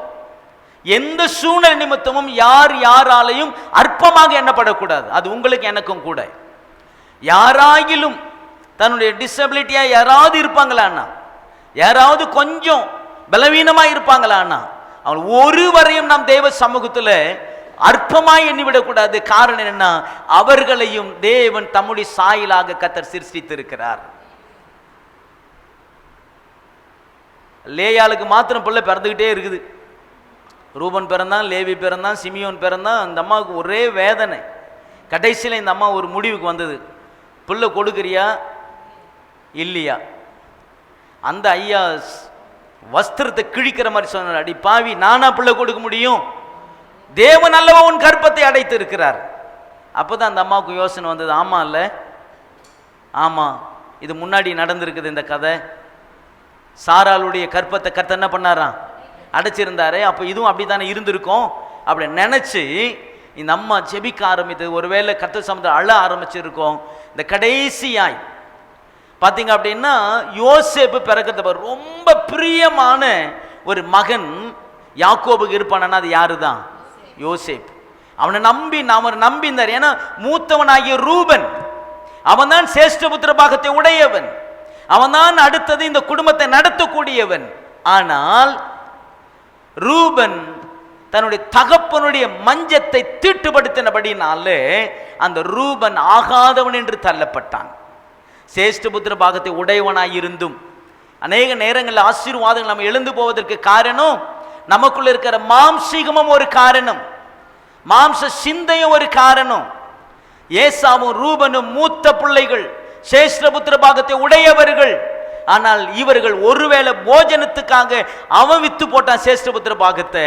Speaker 1: எந்த சூழ்நிலை நிமித்தமும் யாராலையும் அற்பமாக எண்ணப்படக்கூடாது. அது உங்களுக்கு எனக்கும் கூட. யாராகிலும் தன்னுடைய டிசபிலிட்டியா யாராவது இருப்பாங்களான்னா, யாராவது கொஞ்சம் பலவீனமா இருப்பாங்களான்னா, அவங்க ஒருவரையும் நாம் தேவ சமூகத்தில் அற்பமாய் எண்ணிவிடக்கூடாது. காரணம் என்ன? அவர்களையும் தேவன் தம்முடைய சாயலாக கர்த்தர் சிருஷ்டித்திருக்கிறார். லேயாளுக்கு மாத்திரம் பிள்ளை பிறந்துகிட்டே இருக்குது. ரூபன் பிறந்தான், லேவி பிறந்தான், சிமியோன் பிறந்தான். அந்த அம்மாவுக்கு ஒரே வேதனை. கடைசியில் இந்த அம்மா ஒரு முடிவுக்கு வந்தது, பிள்ளை கொடுக்குறியா இல்லையா? அந்த ஐயா வஸ்திரத்தை கிழிக்கிற மாதிரி சொன்னார், அடி பாவி, நானா பிள்ளை கொடுக்க முடியும்? தேவன் அல்லவா உன் கற்பத்தை அடைத்து இருக்கிறார். அப்போதான் அந்த அம்மாவுக்கு யோசனை வந்தது, ஆமா இல்ல, ஆமா, இது முன்னாடி நடந்திருக்குது இந்த கதை. சாராளுடைய கற்பத்தை கர்த்தர் என்ன பண்ணாராம்? அடைச்சிருந்தாரு. அப்போ இதுவும் அப்படி தானே இருந்திருக்கும் அப்படி நினச்சி இந்த அம்மா ஜெபிக்க ஆரம்பித்து, ஒருவேளை கர்த்தர் சமூகத்தில் அழ ஆரம்பிச்சிருக்கோம். இந்த கடைசியாய் பார்த்தீங்க அப்படின்னா, யோசேப்பு பிறக்கிறது ரொம்ப பிரியமான ஒரு மகன் யாக்கோபுக்கு இருப்பானா, அது யாரு தான்? யோசேப்பு. அவனை நம்பினார். ஏன்னா மூத்தவனாகிய ரூபன் அவன் தான் சேஷ்டபுத்திர பாகத்தை உடையவன், அவன் தான் அடுத்தது இந்த குடும்பத்தை நடத்தக்கூடியவன். ஆனால் ரூபன் தன்னுடைய தகப்பனுடைய மஞ்சத்தை தீட்டுப்படுத்தினபடினாலே அந்த ரூபன் ஆகாதவன் என்று தள்ளப்பட்டான். சேஷ்டபுத்திர பாகத்தை உடையவனாய் இருந்தும் அநேக நேரங்களில் ஆசீர்வாதங்கள் நம்ம எழுந்து போவதற்கு காரணம் நமக்குள்ள இருக்கிற மாம்சீகமும் ஒரு காரணம், மாம்ச சிந்தையும் ஒரு காரணம். ஏசாவும் ரூபனும் மூத்த பிள்ளைகள், சேஷ்டபுத்திர பாகத்தை உடையவர்கள். ஆனால் இவர்கள் ஒருவேளை போஜனத்துக்காக அவன் வித்து போட்டான் சேஷ்டபுத்திர பாகத்தை.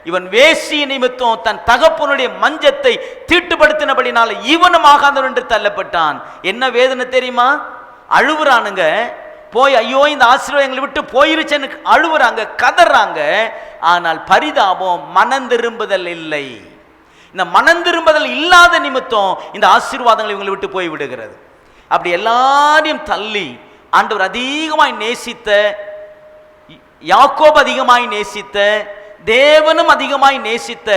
Speaker 1: இவன் வேசிய நிமித்தம் தன் தகப்பனுடைய மஞ்சத்தை தீட்டுப்படுத்தினபடினால இவனும் ஆகாதவன் என்று தள்ளப்பட்டான். என்ன வேதனை தெரியுமா? அழுவுறானுங்க, போய் ஐயோ இந்த ஆசீர்வாதம் எங்களை விட்டு போயிருச்சுன்னு அழுவுறாங்க, கதறாங்க. ஆனால் பரிதாபம், மனம் திரும்புதல் இல்லை. இந்த மனம் திரும்புதல் இல்லாத நிமித்தம் இந்த ஆசீர்வாதங்கள் இவங்களை விட்டு போய் விடுகிறது. அப்படி எல்லாரையும் தள்ளி ஆண்டவர் அதிகமாய் நேசித்த, யாக்கோபு அதிகமாய் நேசித்த, தேவனும் அதிகமாய் நேசித்த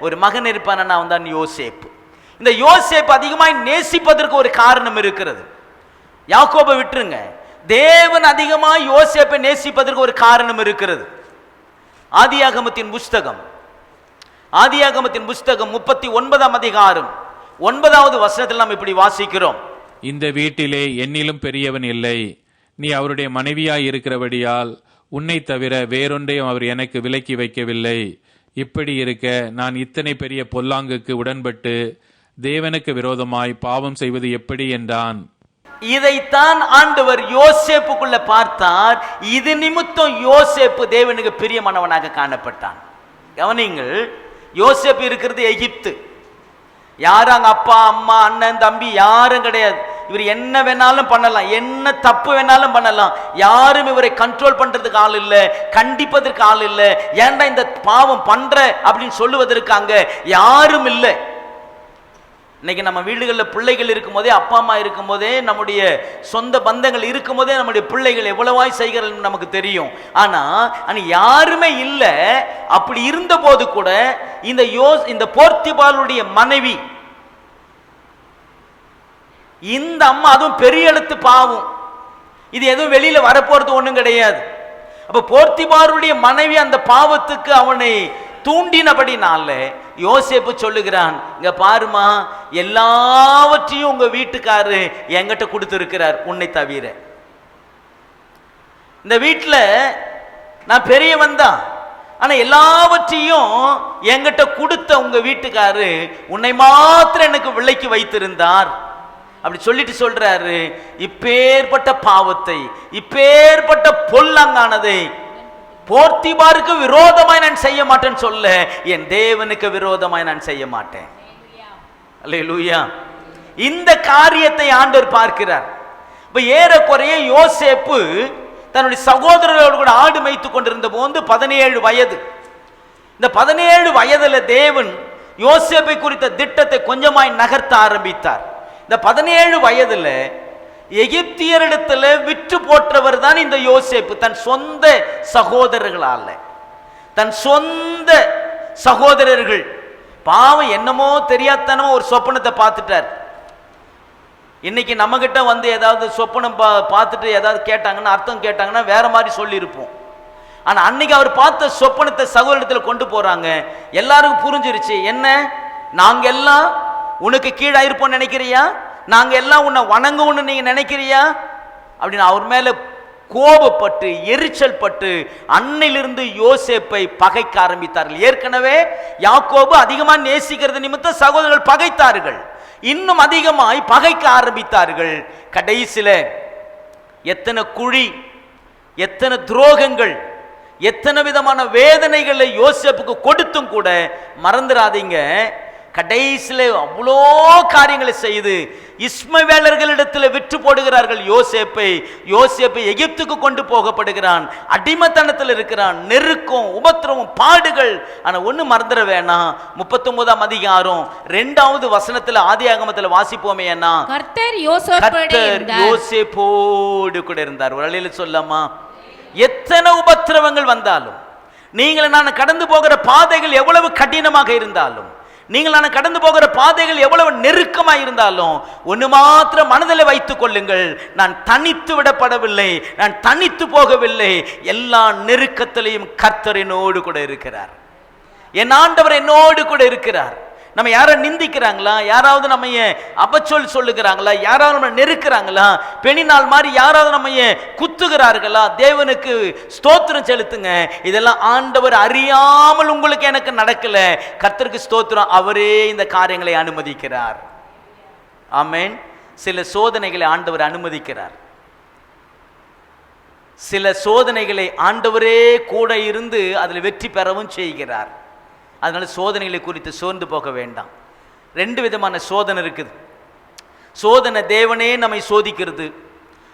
Speaker 1: ஒரு மகன் இருப்பான், அவன் தான் யோசேப்பு. இந்த யோசேப்பு அதிகமாய் நேசிப்பதற்கு ஒரு காரணம் இருக்கிறது. யாக்கோபை விட்டுருங்க, தேவன் அதிகமாய் யோசேப்பை நேசிப்பதற்கு ஒரு காரணம் இருக்கிறது. ஆதியாகமத்தின் புஸ்தகம் 39ஆம் அதிகாரம் 9வது வசனத்தில் நாம் இப்படி வாசிக்கிறோம்,
Speaker 2: இந்த வீட்டிலே என்னிலும் பெரியவன் இல்லை. நீ அவருடைய மனைவியாய் இருக்கிறபடியால் உன்னை தவிர வேறொன்றையும் அவர் எனக்கு விலக்கி வைக்கவில்லை. இப்படி இருக்க நான் இத்தனை பெரிய பொல்லாங்குக்கு உடன்பட்டு தேவனுக்கு விரோதமாய் பாவம் செய்வது எப்படி என்றான்.
Speaker 1: இதைத்தான் ஆண்டவர் யோசேப்புக்குள்ள பார்த்தார். இது நிமித்தம் யோசேப்பு தேவனுக்கு பிரியமானவனாக காணப்பட்டான். கவனிங்கள், யோசேப்பு இருக்கிறது எகிப்து. யாரும் அங்க அப்பா அம்மா அண்ணன் தம்பி யாரும் கிடையாது. இவர் என்ன வேணாலும் பண்ணலாம், என்ன தப்பு வேணாலும் பண்ணலாம். யாரும் இவரை கண்ட்ரோல் பண்றதுக்கு ஆள் இல்லை, கண்டிப்பதற்கு ஆள் இல்லை. ஏன்டா இந்த பாவம் பண்ற அப்படின்னு சொல்லுவதற்கு அங்க யாரும் இல்லை. இன்னைக்கு நம்ம வீடுகளில் பிள்ளைகள் இருக்கும் போதே, அப்பா அம்மா இருக்கும் போதே, நம்முடைய சொந்த பந்தங்கள் இருக்கும் போதே நம்முடைய பிள்ளைகள் எவ்வளவாய் செய்கிறது நமக்கு தெரியும். ஆனா யாருமே இல்லை. அப்படி இருந்த போது கூட இந்த போர்த்திபாலுடைய மனைவி, இந்த அம்மா, அதுவும் பெரிய எழுத்து பாவம், இது எதுவும் வெளியில வரப்போறது ஒண்ணும் கிடையாது. அப்ப போர்த்திபாருடைய மனைவி அந்த பாவத்துக்கு அவனை தூண்டினபடினால யோசேப்பு சொல்லுகிறான், இங்க பாருமா, எல்லாவற்றையும் உங்க வீட்டுக்காரரு என்கிட்ட கொடுத்திருக்கிறார் உன்னை தவிர. இந்த வீட்டுல நான் பெரியவன் தான், ஆனா எல்லாவற்றையும் என்கிட்ட கொடுத்த உங்க வீட்டுக்காரரு உன்னை மாத்திரம் எனக்கு விலைக்கு வைத்திருந்தார். அப்படி சொல்லிட்டு சொல்றாரு, இப்பேற்பட்ட பாவத்தை, இப்பேற்பட்ட பொல்லாங்கானதை போர்த்திபாருக்கு விரோதமாய் நான் செய்ய மாட்டேன்னு சொல்ல, என் தேவனுக்கு விரோதமாய் நான் செய்ய மாட்டேன். அல்லேலூயா. இந்த காரியத்தை ஆண்டவர் பார்க்கிறார். இப்ப ஏறக்குறைய யோசேப்பு தன்னுடைய சகோதரர்களோடு கூட ஆடு மேய்த்து கொண்டிருந்த போது 17 வயது. இந்த 17 வயதுல தேவன் யோசேப்பை குறித்த திட்டத்தை கொஞ்சமாய் நகர்த்த ஆரம்பித்தார். இந்த 17 வயதுல எகிப்தியரிடத்துல விற்று போற்றவர் தான் இந்த யோசேப்பு. தன் சொந்த சகோதரர்களால, தன் சொந்த சகோதரர்கள் பாவம் என்னமோ தெரியாதனமோ ஒரு சொப்பனத்தை பார்த்துட்டார். இன்னைக்கு நம்ம கிட்ட வந்து ஏதாவது சொப்பனம் பார்த்துட்டு ஏதாவது கேட்டாங்கன்னா, அர்த்தம் கேட்டாங்கன்னா வேற மாதிரி சொல்லியிருப்போம். ஆனா அன்னைக்கு அவர் பார்த்த சொப்பனத்தை சகோதரத்தில் கொண்டு போறாங்க. எல்லாருக்கும் புரிஞ்சிருச்சு, என்ன நாங்க எல்லாம் உனக்கு கீழே இருப்போம் நினைக்கிறியா, நாங்க எல்லாம் உன்னை வணங்குவோம்னு நீங்க நினைக்கிறியா அப்படின்னு அவர் மேல கோபப்பட்டு எரிச்சல் பட்டு அன்னையிலிருந்து யோசேப்பை பகைக்க ஆரம்பித்தார்கள். ஏற்கனவே யாக்கோபு அதிகமா நேசிக்கிறது நிமித்தம் சகோதரர்கள் பகைத்தார்கள், இன்னும் அதிகமாய் பகைக்க ஆரம்பித்தார்கள். கடைசியில எத்தனை குழி, எத்தனை துரோகங்கள், எத்தனை விதமான வேதனைகளை யோசேப்புக்கு கொடுத்தும் கூட மறந்துடாதீங்க, கடைசியில அவ்வளோ காரியங்களை செய்து இஸ்மவேலர்களிடத்தில் விற்று போடுகிறார்கள் யோசேப்பை. யோசேப்பை எகிப்துக்கு கொண்டு போகப்படுகிறான், அடிமைத்தனத்தில் இருக்கிறான், நெருக்கம், உபத்திரவம், பாடுகள். ஆனா ஒண்ணு மறந்துட வேணாம், 39ஆம் அதிகாரம் 2வது வசனத்துல ஆதியாகமத்தில் வாசிப்போமே, என்ன
Speaker 3: கர்த்தர்
Speaker 1: யோசேப்போடு கூட இருந்தார். ஒரு அழையில சொல்லாமா, எத்தனை உபத்திரவங்கள் வந்தாலும், நீங்கள் நான் கடந்து போகிற பாதைகள் எவ்வளவு கடினமாக இருந்தாலும், நீங்கள் நான் கடந்து போகிற பாதைகள் எவ்வளவு நெருக்கமாக இருந்தாலும், ஒன்று மாத்திரம் மனதில் வைத்துக் கொள்ளுங்கள், நான் தனித்து விடப்படவில்லை, நான் தனித்து போகவில்லை. எல்லா நெருக்கத்திலையும் கர்த்தர் என்னோடு கூட இருக்கிறார், என் ஆண்டவர் என்னோடு கூட இருக்கிறார். நம்ம யாரை நிந்திக்கிறாங்களா, யாராவது நம்ம அபச்சொல் சொல்லுகிறாங்களா, யாராவது நம்ம நெருக்கிறாங்களா, பெண்ணினால் மாதிரி யாராவது நம்ம குத்துகிறார்களா, தேவனுக்கு ஸ்தோத்திரம் செலுத்துங்க. இதெல்லாம் ஆண்டவர் அறியாமல் உங்களுக்கு எனக்கு நடக்கல, கர்த்தருக்கு ஸ்தோத்திரம், அவரே இந்த காரியங்களை அனுமதிக்கிறார். ஆமென். சில சோதனைகளை ஆண்டவர் அனுமதிக்கிறார், சில சோதனைகளை ஆண்டவரே கூட இருந்து அதில் வெற்றி பெறவும் செய்கிறார். அதனால சோதனைகளை குறித்து சோர்ந்து போக வேண்டாம். 2 விதமான சோதனை இருக்குது. சோதனை தேவனே நம்மை சோதிக்கிறது,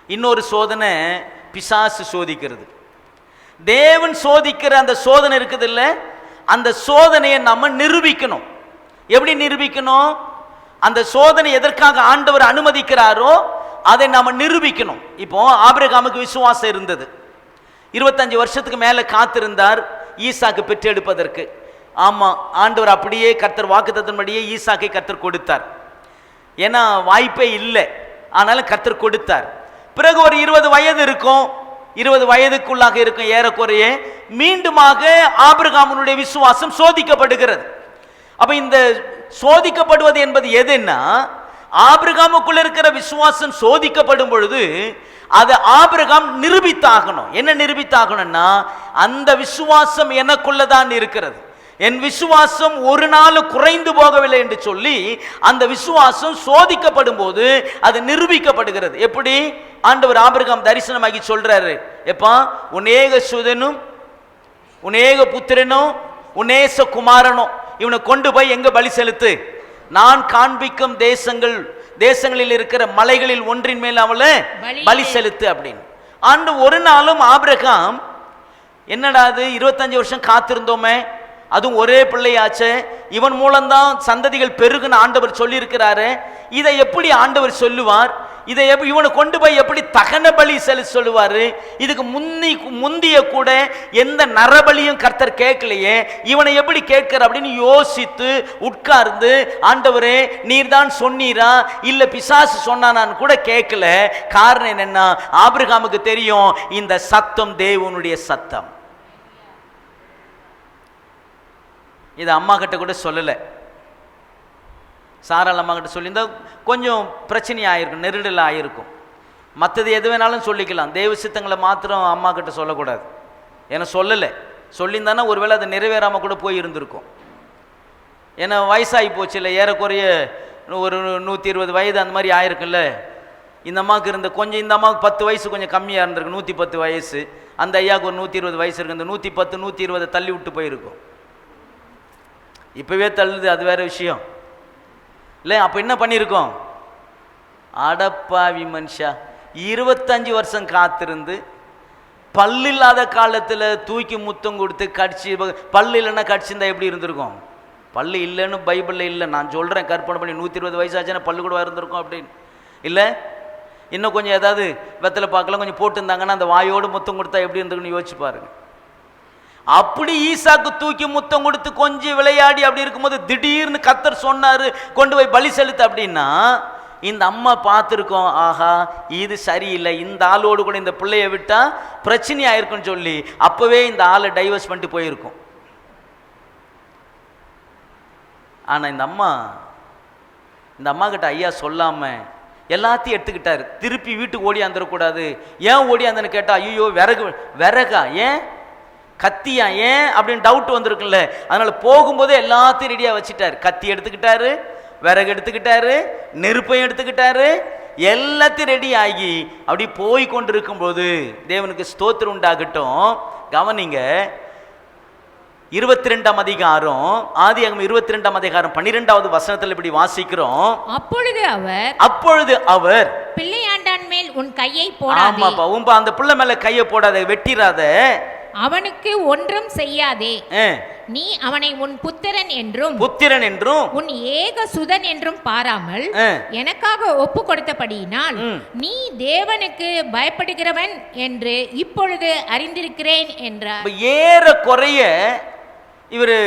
Speaker 1: இன்னொரு சோதனை பிசாசு சோதிக்கிறது. தேவன் சோதிக்கிற அந்த சோதனை இருக்குது இல்ல, அந்த சோதனையை நம்ம நிரூபிக்கணும். எப்படி நிரூபிக்கணும்? அந்த சோதனை எதற்காக ஆண்டவர் அனுமதிக்கிறாரோ அதை நாம நிரூபிக்கணும். இப்போ ஆபிரகாமுக்கு விசுவாசம் இருந்தது, 25 வருஷத்துக்கு மேல காத்திருந்தார் ஈசாக்கு பெற்றெடுப்பதற்கு. ஆமா, ஆண்டவர் அப்படியே கர்த்தர் வாக்குத்தத்தன்படியே ஈசாக்கை கர்த்தர் கொடுத்தார். ஏன்னா வாய்ப்பே இல்லை, ஆனாலும் கர்த்தர் கொடுத்தார். பிறகு ஒரு 20 வயது இருக்கும், 20 வயதுக்குள்ளாக இருக்கும் ஏறக்குறைய, மீண்டுமாக ஆபிரகாமுடைய விசுவாசம் சோதிக்கப்படுகிறது. அப்ப இந்த சோதிக்கப்படுவது என்பது எதுன்னா, ஆபிரகாமுக்குள்ள இருக்கிற விசுவாசம் சோதிக்கப்படும் பொழுது அது ஆபிரகாம் நிரூபித்தாகணும். என்ன நிரூபித்தாகணும்னா, அந்த விசுவாசம் எனக்குள்ளதான் இருக்கிறது, என் விசுவாசம் ஒரு நாள் குறைந்து போகவில்லை என்று சொல்லி அந்த விசுவாசம் சோதிக்கப்படும் போது அது நிரூபிக்கப்படுகிறது. எப்படி? ஆண்டவர் ஆபிரகாம் தரிசனமாகி சொல்றாரு, எப்பா உன் ஏக சுதனும் உன் ஏக புத்திரனும் உன் நேச குமாரனும் இவனை கொண்டு போய் எங்க பலி செலுத்து, நான் காண்பிக்கும் தேசங்களில் இருக்கிற மலைகளில் ஒன்றின் மேல் அவளை பலி செலுத்து அப்படின்னு. ஆண்டு ஒரு நாளும் ஆபிரகாம், என்னடா அது 25 வருஷம் காத்திருந்தோமே, அதுவும் ஒரே பிள்ளையாச்சே, இவன் மூலம்தான் சந்ததிகள் பெருகுன்னு ஆண்டவர் சொல்லி இருக்கிறாரு, இதை எப்படி ஆண்டவர் சொல்லுவார், இதை இவனை கொண்டு போய் எப்படி தகன பலி செலுத்த சொல்லுவாரு, இதுக்கு முந்திய கூட எந்த நரபலியும் கர்த்தர் கேட்கலையே, இவனை எப்படி கேட்கிற அப்படின்னு யோசித்து உட்கார்ந்து, ஆண்டவரே நீர் தான் சொன்னீரா இல்ல பிசாசு சொன்னானான்னு கூட கேட்கல. காரணம் என்னன்னா, ஆபிரகாமுக்கு தெரியும் இந்த சத்தம் தேவனுடைய சத்தம். இது அம்மா கிட்ட கூட சொல்லலை. சாராள் அம்மா கிட்ட சொல்லியிருந்தா கொஞ்சம் பிரச்சனை ஆகிருக்கும், நெருடல் ஆகிருக்கும். மற்றது எது வேணாலும் சொல்லிக்கலாம், தேவ சித்தங்களை மாத்திரம் அம்மா கிட்ட சொல்லக்கூடாது. ஏன்னா சொல்லலை, சொல்லியிருந்தானா ஒருவேளை அது நிறைவேறாமல் கூட போய் இருந்திருக்கும். ஏன்னா வயசாகி போச்சு இல்லை, ஏறக்குறைய ஒரு 120 வயது அந்த மாதிரி ஆயிருக்குல்ல. இந்த அம்மாவுக்கு இருந்த கொஞ்சம், இந்த அம்மாவுக்கு 10 வயசு கொஞ்சம் கம்மியாக இருந்திருக்கு, 110 வயசு. அந்த ஐயாவுக்கு ஒரு 120 வயசு இருக்குது. அந்த 110 120 தள்ளி விட்டு போயிருக்கும். இப்போவே தள்ளுது, அது வேற விஷயம் இல்லை. அப்போ என்ன பண்ணியிருக்கோம்? அடப்பாவி மனுஷா, 25 வருஷம் காத்திருந்து பல்லு இல்லாத காலத்தில் தூக்கி முத்தம் கொடுத்து கடிச்சு, பல்லு இல்லைன்னா கடிச்சிருந்தா எப்படி இருந்திருக்கும்? பல்லு இல்லைன்னு பைபிளில் இல்லை, நான் சொல்கிறேன், கற்பனை பண்ணி 120 வயசு ஆச்சுன்னா பல்லு கூட இருந்திருக்கும் அப்படின்னு இல்லை. இன்னும் கொஞ்சம் ஏதாவது வெத்தலை பார்க்கலாம் கொஞ்சம் போட்டுருந்தாங்கன்னா அந்த வாயோடு முத்தம் கொடுத்தா எப்படி இருந்திருக்குன்னு யோசிச்சு பாருங்க. அப்படி ஈசாக்கு தூக்கி முத்தம் கொடுத்து கொஞ்சம் விளையாடி அப்படி இருக்கும்போது திடீர்னு கர்த்தர் சொன்னாரு கொண்டு போய் பலி செலுத்து அப்படின்னா, இந்த அம்மா பார்த்துருக்கோம், ஆஹா இது சரியில்லை, இந்த ஆளோடு கூட இந்த பிள்ளைய விட்டா பிரச்சனை ஆயிருக்குன்னு சொல்லி அப்பவே இந்த ஆளை டைவர்ஸ் பண்ணிட்டு போயிருக்கும். ஆனா இந்த அம்மா கிட்ட ஐயா சொல்லாம எல்லாத்தையும் எடுத்துக்கிட்டாரு. திருப்பி வீட்டுக்கு ஓடியாந்துடக்கூடாது. ஏன் ஓடியாந்தன்னு கேட்டா, ஐயோ விறகா, ஏன் கத்தியா, ஏன் அப்படின்னு டவுட் வந்திருக்குல்ல. அதனால போகும்போதே எல்லாத்தையும் ரெடியா வச்சுட்டாரு. கத்தி எடுத்துக்கிட்டாரு, விறகு எடுத்துக்கிட்டாரு, நெருப்பையும் எடுத்துக்கிட்டாரு, எல்லாத்தையும் ரெடி ஆகி அப்படி போய் கொண்டிருக்கும் போது தேவனுக்கு ஸ்தோத்திரம் உண்டாகட்டும். கவனிங்க, 22ஆம் அதிகாரம், ஆதியாகமம் 22ஆம் அதிகாரம் 12வது வசனத்தில் இப்படி வாசிக்கிறோம். அப்பொழுது அவர்
Speaker 3: பிள்ளையாண்டான் மேல் உன் கையை போடாதே.
Speaker 1: ஆமாப்பா, அந்த பிள்ளை மேல கையை போடாத, வெட்டிராத,
Speaker 3: அவனுக்கு ஒன்றும் செய்யாதே, நீ அவனை உன் புத்திரன் என்றும் உன் ஏக சுதன் என்றும் பாராமல் எனக்காக ஒப்பு கொடுத்தபடியினால் நீ தேவனுக்கு பயப்படுகிறவன் என்று இப்பொழுது அறிந்திருக்கிறேன் என்றார்.
Speaker 1: ஏறக்குறைய இவரு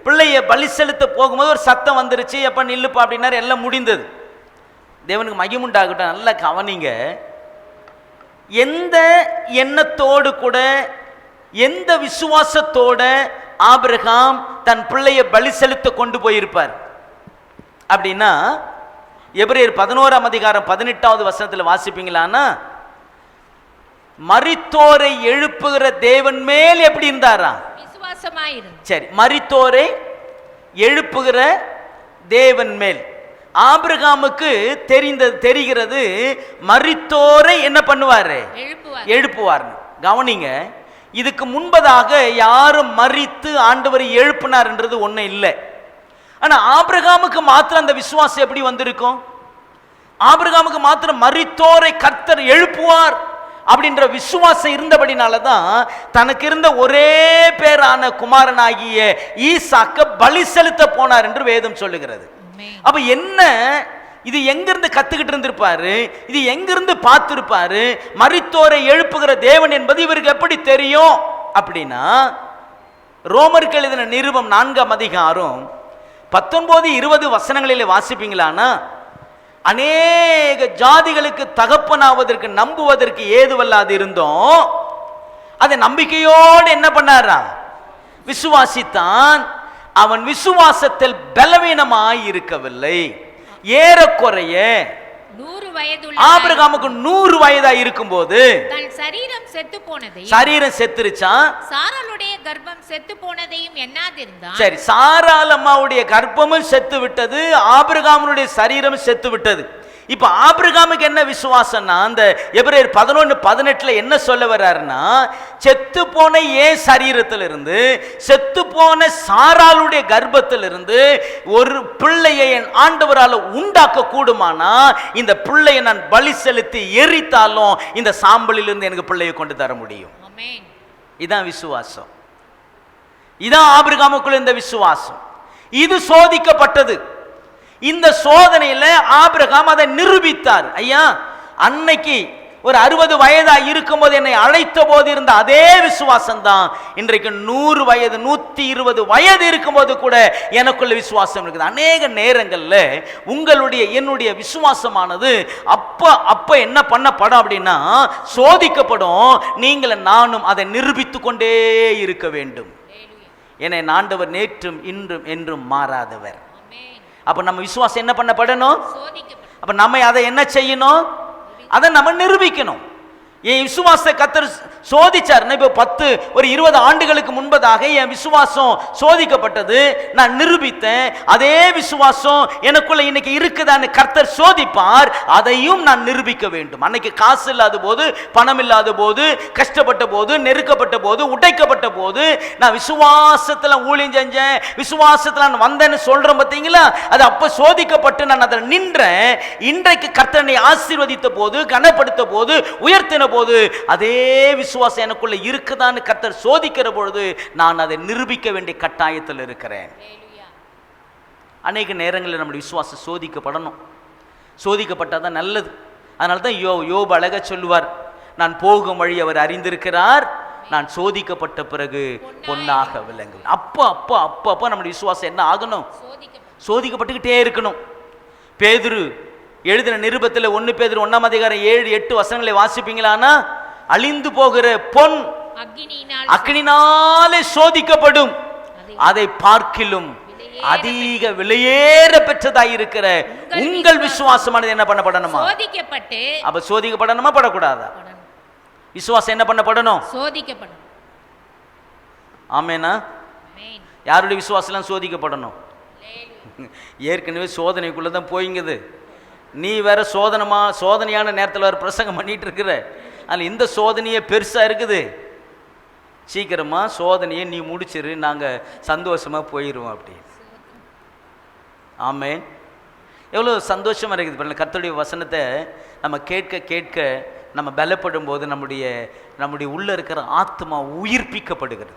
Speaker 1: பிள்ளைய பலி செலுத்த போகும்போது ஒரு சத்தம் வந்துருச்சு, எப்ப நில்லுப்பா அப்படின்னாரு, எல்லாம் முடிந்தது. தேவனுக்கு மகிமுண்டாகட்டும். நல்லா கவனிங்க, எந்த எண்ணத்தோடு கூட எந்த விசுவாசத்தோட ஆபிரகாம் தன் பிள்ளையை பலி செலுத்த கொண்டு போயிருப்பார் அப்படின்னா, எபிரேயர் 11ஆம் அதிகாரம் 18வது வசனத்தில் வாசிப்பீங்களான்னா, மரித்தோரை எழுப்புகிற தேவன் மேல் எப்படி இருந்தாரா? சரி, மரித்தோரை எழுப்புகிற தேவன் மேல். ஆபிரகாமுக்கு தெரிகிறது மரித்தோரை என்ன பண்ணுவாரு? எழுப்புவார். கவனிங்க, இதுக்கு முன்பதாக யாரும் மரித்து ஆண்டவரை எழுப்பினார் என்றது ஒண்ணு இல்லை. ஆனா ஆபிரகாமுக்கு மாத்திரம் அந்த விசுவாசம் எப்படி வந்திருக்கும்? ஆபிரகாமுக்கு மாத்திரம் மரித்தோரை கர்த்தர் எழுப்புவார் அப்படின்ற விசுவாசம் இருந்தபடினாலதான் தனக்கு இருந்த ஒரே பேரான குமாரனாகிய ஈசாக்க பலி செலுத்த போனார் என்று வேதம் சொல்லுகிறது. அப்ப என்ன, இது எங்கிருந்து கத்துக்கிட்டு இருந்திருப்பாரு? இது எங்கிருந்து பார்த்திருப்பாரு? மரித்தோரை எழுப்புகிற தேவன் என்பது இவருக்கு எப்படி தெரியும் அப்படின்னா, ரோமருக்கு எழுதின நிருபம் 4ஆம் அதிகாரம் 19-20 வசனங்களிலே வாசிப்பீங்களானா, அநேக ஜாதிகளுக்கு தகப்பனாவதற்கு நம்புவதற்கு ஏதுவல்லாது இருந்தோம், அதை நம்பிக்கையோடு என்ன பண்ணாரா? விசுவாசித்தான். அவன் விசுவாசத்தில் பலவீனமாய் இருக்கவில்லை. ஏறக்குறைய
Speaker 3: 100 வயதுள்ள
Speaker 1: ஆபிரகாமுக்கு 100 வயதா இருக்கும்போது
Speaker 3: தன் சரீரம் செத்து போனதை,
Speaker 1: சரீரம் செத்துருச்சான்.
Speaker 3: சாராளுடைய கர்ப்பம் செத்து போனதையும் எண்ணாதிருந்தான்.
Speaker 1: சரி, சாராள் அம்மாவுடைய கர்ப்பமும் செத்து விட்டது, ஆபிரகாமுடைய சரீரம் செத்து விட்டது. இப்ப ஆபிரகாமுக்கு என்ன விசுவாசம்னா, அந்த எபிரேயர் 11:18 என்ன சொல்ல வர்றாருன்னா, செத்து போன ஏன் சரீரத்திலிருந்து, செத்து போன சாராளுடைய கர்ப்பத்திலிருந்து ஒரு பிள்ளையை என் ஆண்டவரால் உண்டாக்க கூடுமானா, இந்த பிள்ளையை நான் பலி செலுத்தி எரித்தாலும் இந்த சாம்பலிலிருந்து எனக்கு பிள்ளையை கொண்டு தர முடியும். இதான் விசுவாசம். இதான் ஆபிரகாமுக்குள்ள இந்த விசுவாசம். இது சோதிக்கப்பட்டது. இந்த சோதனையில ஆபிரகாம் அதை நிரூபித்தார். ஐயா, அன்னைக்கு ஒரு 60 வயதா இருக்கும்போது என்னை அழைத்த போது இருந்த அதே விசுவாசம் தான் இன்றைக்கு 100 வயது 120 வயது இருக்கும்போது கூட எனக்குள்ள விசுவாசம் இருக்குது. அநேக நேரங்கள்ல உங்களுடைய என்னுடைய விசுவாசமானது அப்ப என்ன பண்ணப்படும் அப்படின்னா, சோதிக்கப்படும். நீங்கள் நானும் அதை நிரூபித்து கொண்டே இருக்க வேண்டும். என்னை ஆண்டவர் நேற்றும் இன்றும் என்றும் மாறாதவர். அப்ப நம்ம விசுவாசம் என்ன பண்ணப்படணும்? அப்ப நம்ம அதை என்ன செய்யணும்? அதை நம்ம நிரூபிக்கணும். என் விசுவாச கர்த்தர் சோதிச்சார். இப்போ 20 ஆண்டுகளுக்கு முன்பதாக என் விசுவாசம் சோதிக்கப்பட்டது, நான் நிரூபித்தேன். அதே விசுவாசம் எனக்குள்ள இன்னைக்கு இருக்குதான்னு கர்த்தர் சோதிப்பார். அதையும் நான் நிரூபிக்க வேண்டும். அன்னைக்கு காசு இல்லாத போது, பணம் இல்லாத போது, கஷ்டப்பட்ட போது, நெருக்கப்பட்ட போது, உடைக்கப்பட்ட போது நான் விசுவாசத்துல ஊழியம் செஞ்சேன், விசுவாசத்துல நான் வந்தேன்னு சொல்றேன் பார்த்தீங்களா? அது அப்ப சோதிக்கப்பட்டு நான் அதில் நின்றேன். இன்றைக்கு கர்த்தரை ஆசீர்வதித்த போது, கனப்படுத்த போது, உயர்த்தின போது அதே விசுவாசம் எனக்குள்ள இருக்குதான்னு கர்த்தர் சோதிக்கிற பொழுது நான் அதை நிரூபிக்க வேண்டிய கட்டாயத்தில் இருக்கிறேன். அநேக நேரங்களில் நம்முடைய விசுவாசம் சோதிக்கப்படணும். சோதிக்கப்பட்டாதான் நல்லது. அதனால தான் யோபு அழகா சொல்லுவார், நான் போகும் வழி அவர் அறிந்திருக்கிறார், நான் சோதிக்கப்பட்ட பிறகு பொன்னாக விளங்கு. அப்ப நம்முடைய விசுவாசம் என்ன ஆகணும்? சோதிக்கப்பட்டுக்கிட்டே இருக்கணும். பேதுரு எழுதின நிருபத்தில் 1 பேதுரு 1:7-8 வாசிப்பீங்களானா, அழிந்து போகிற பொன் அக்கினினாலே சோதிக்கப்படும், அதை பார்க்கிலும் அதிக விலையேற பெற்றதாயிருக்கிற உங்கள் விசுவாசமானது என்ன பண்ணப்படணுமா? அப்ப சோதிக்கப்படணுமா படக்கூடாதா? விசுவாசம் என்ன பண்ணப்படணும்?
Speaker 3: சோதிக்கப்படும்.
Speaker 1: ஆமேனா? யாருடைய விசுவாசம் சோதிக்கப்படணும்? ஏற்கனவே சோதனைக்குள்ளதான் போய்ங்குது. நீ வேற சோதனையான நேரத்தில் வேற பிரசங்கம் பண்ணிட்டு இருக்கிற. ஆனால் இந்த சோதனையே பெருசா இருக்குது. சீக்கிரமா சோதனையை நீ முடிச்சிரு, நாங்க சந்தோஷமா போயிடுவோம் அப்படி. ஆமேன். எவ்வளோ சந்தோஷமா இருக்குது. கர்த்தருடைய வசனத்தை நம்ம கேட்க கேட்க நம்ம பலப்படும் போது நம்முடைய உள்ள இருக்கிற ஆத்மா உயிர்ப்பிக்கப்படுகிறது.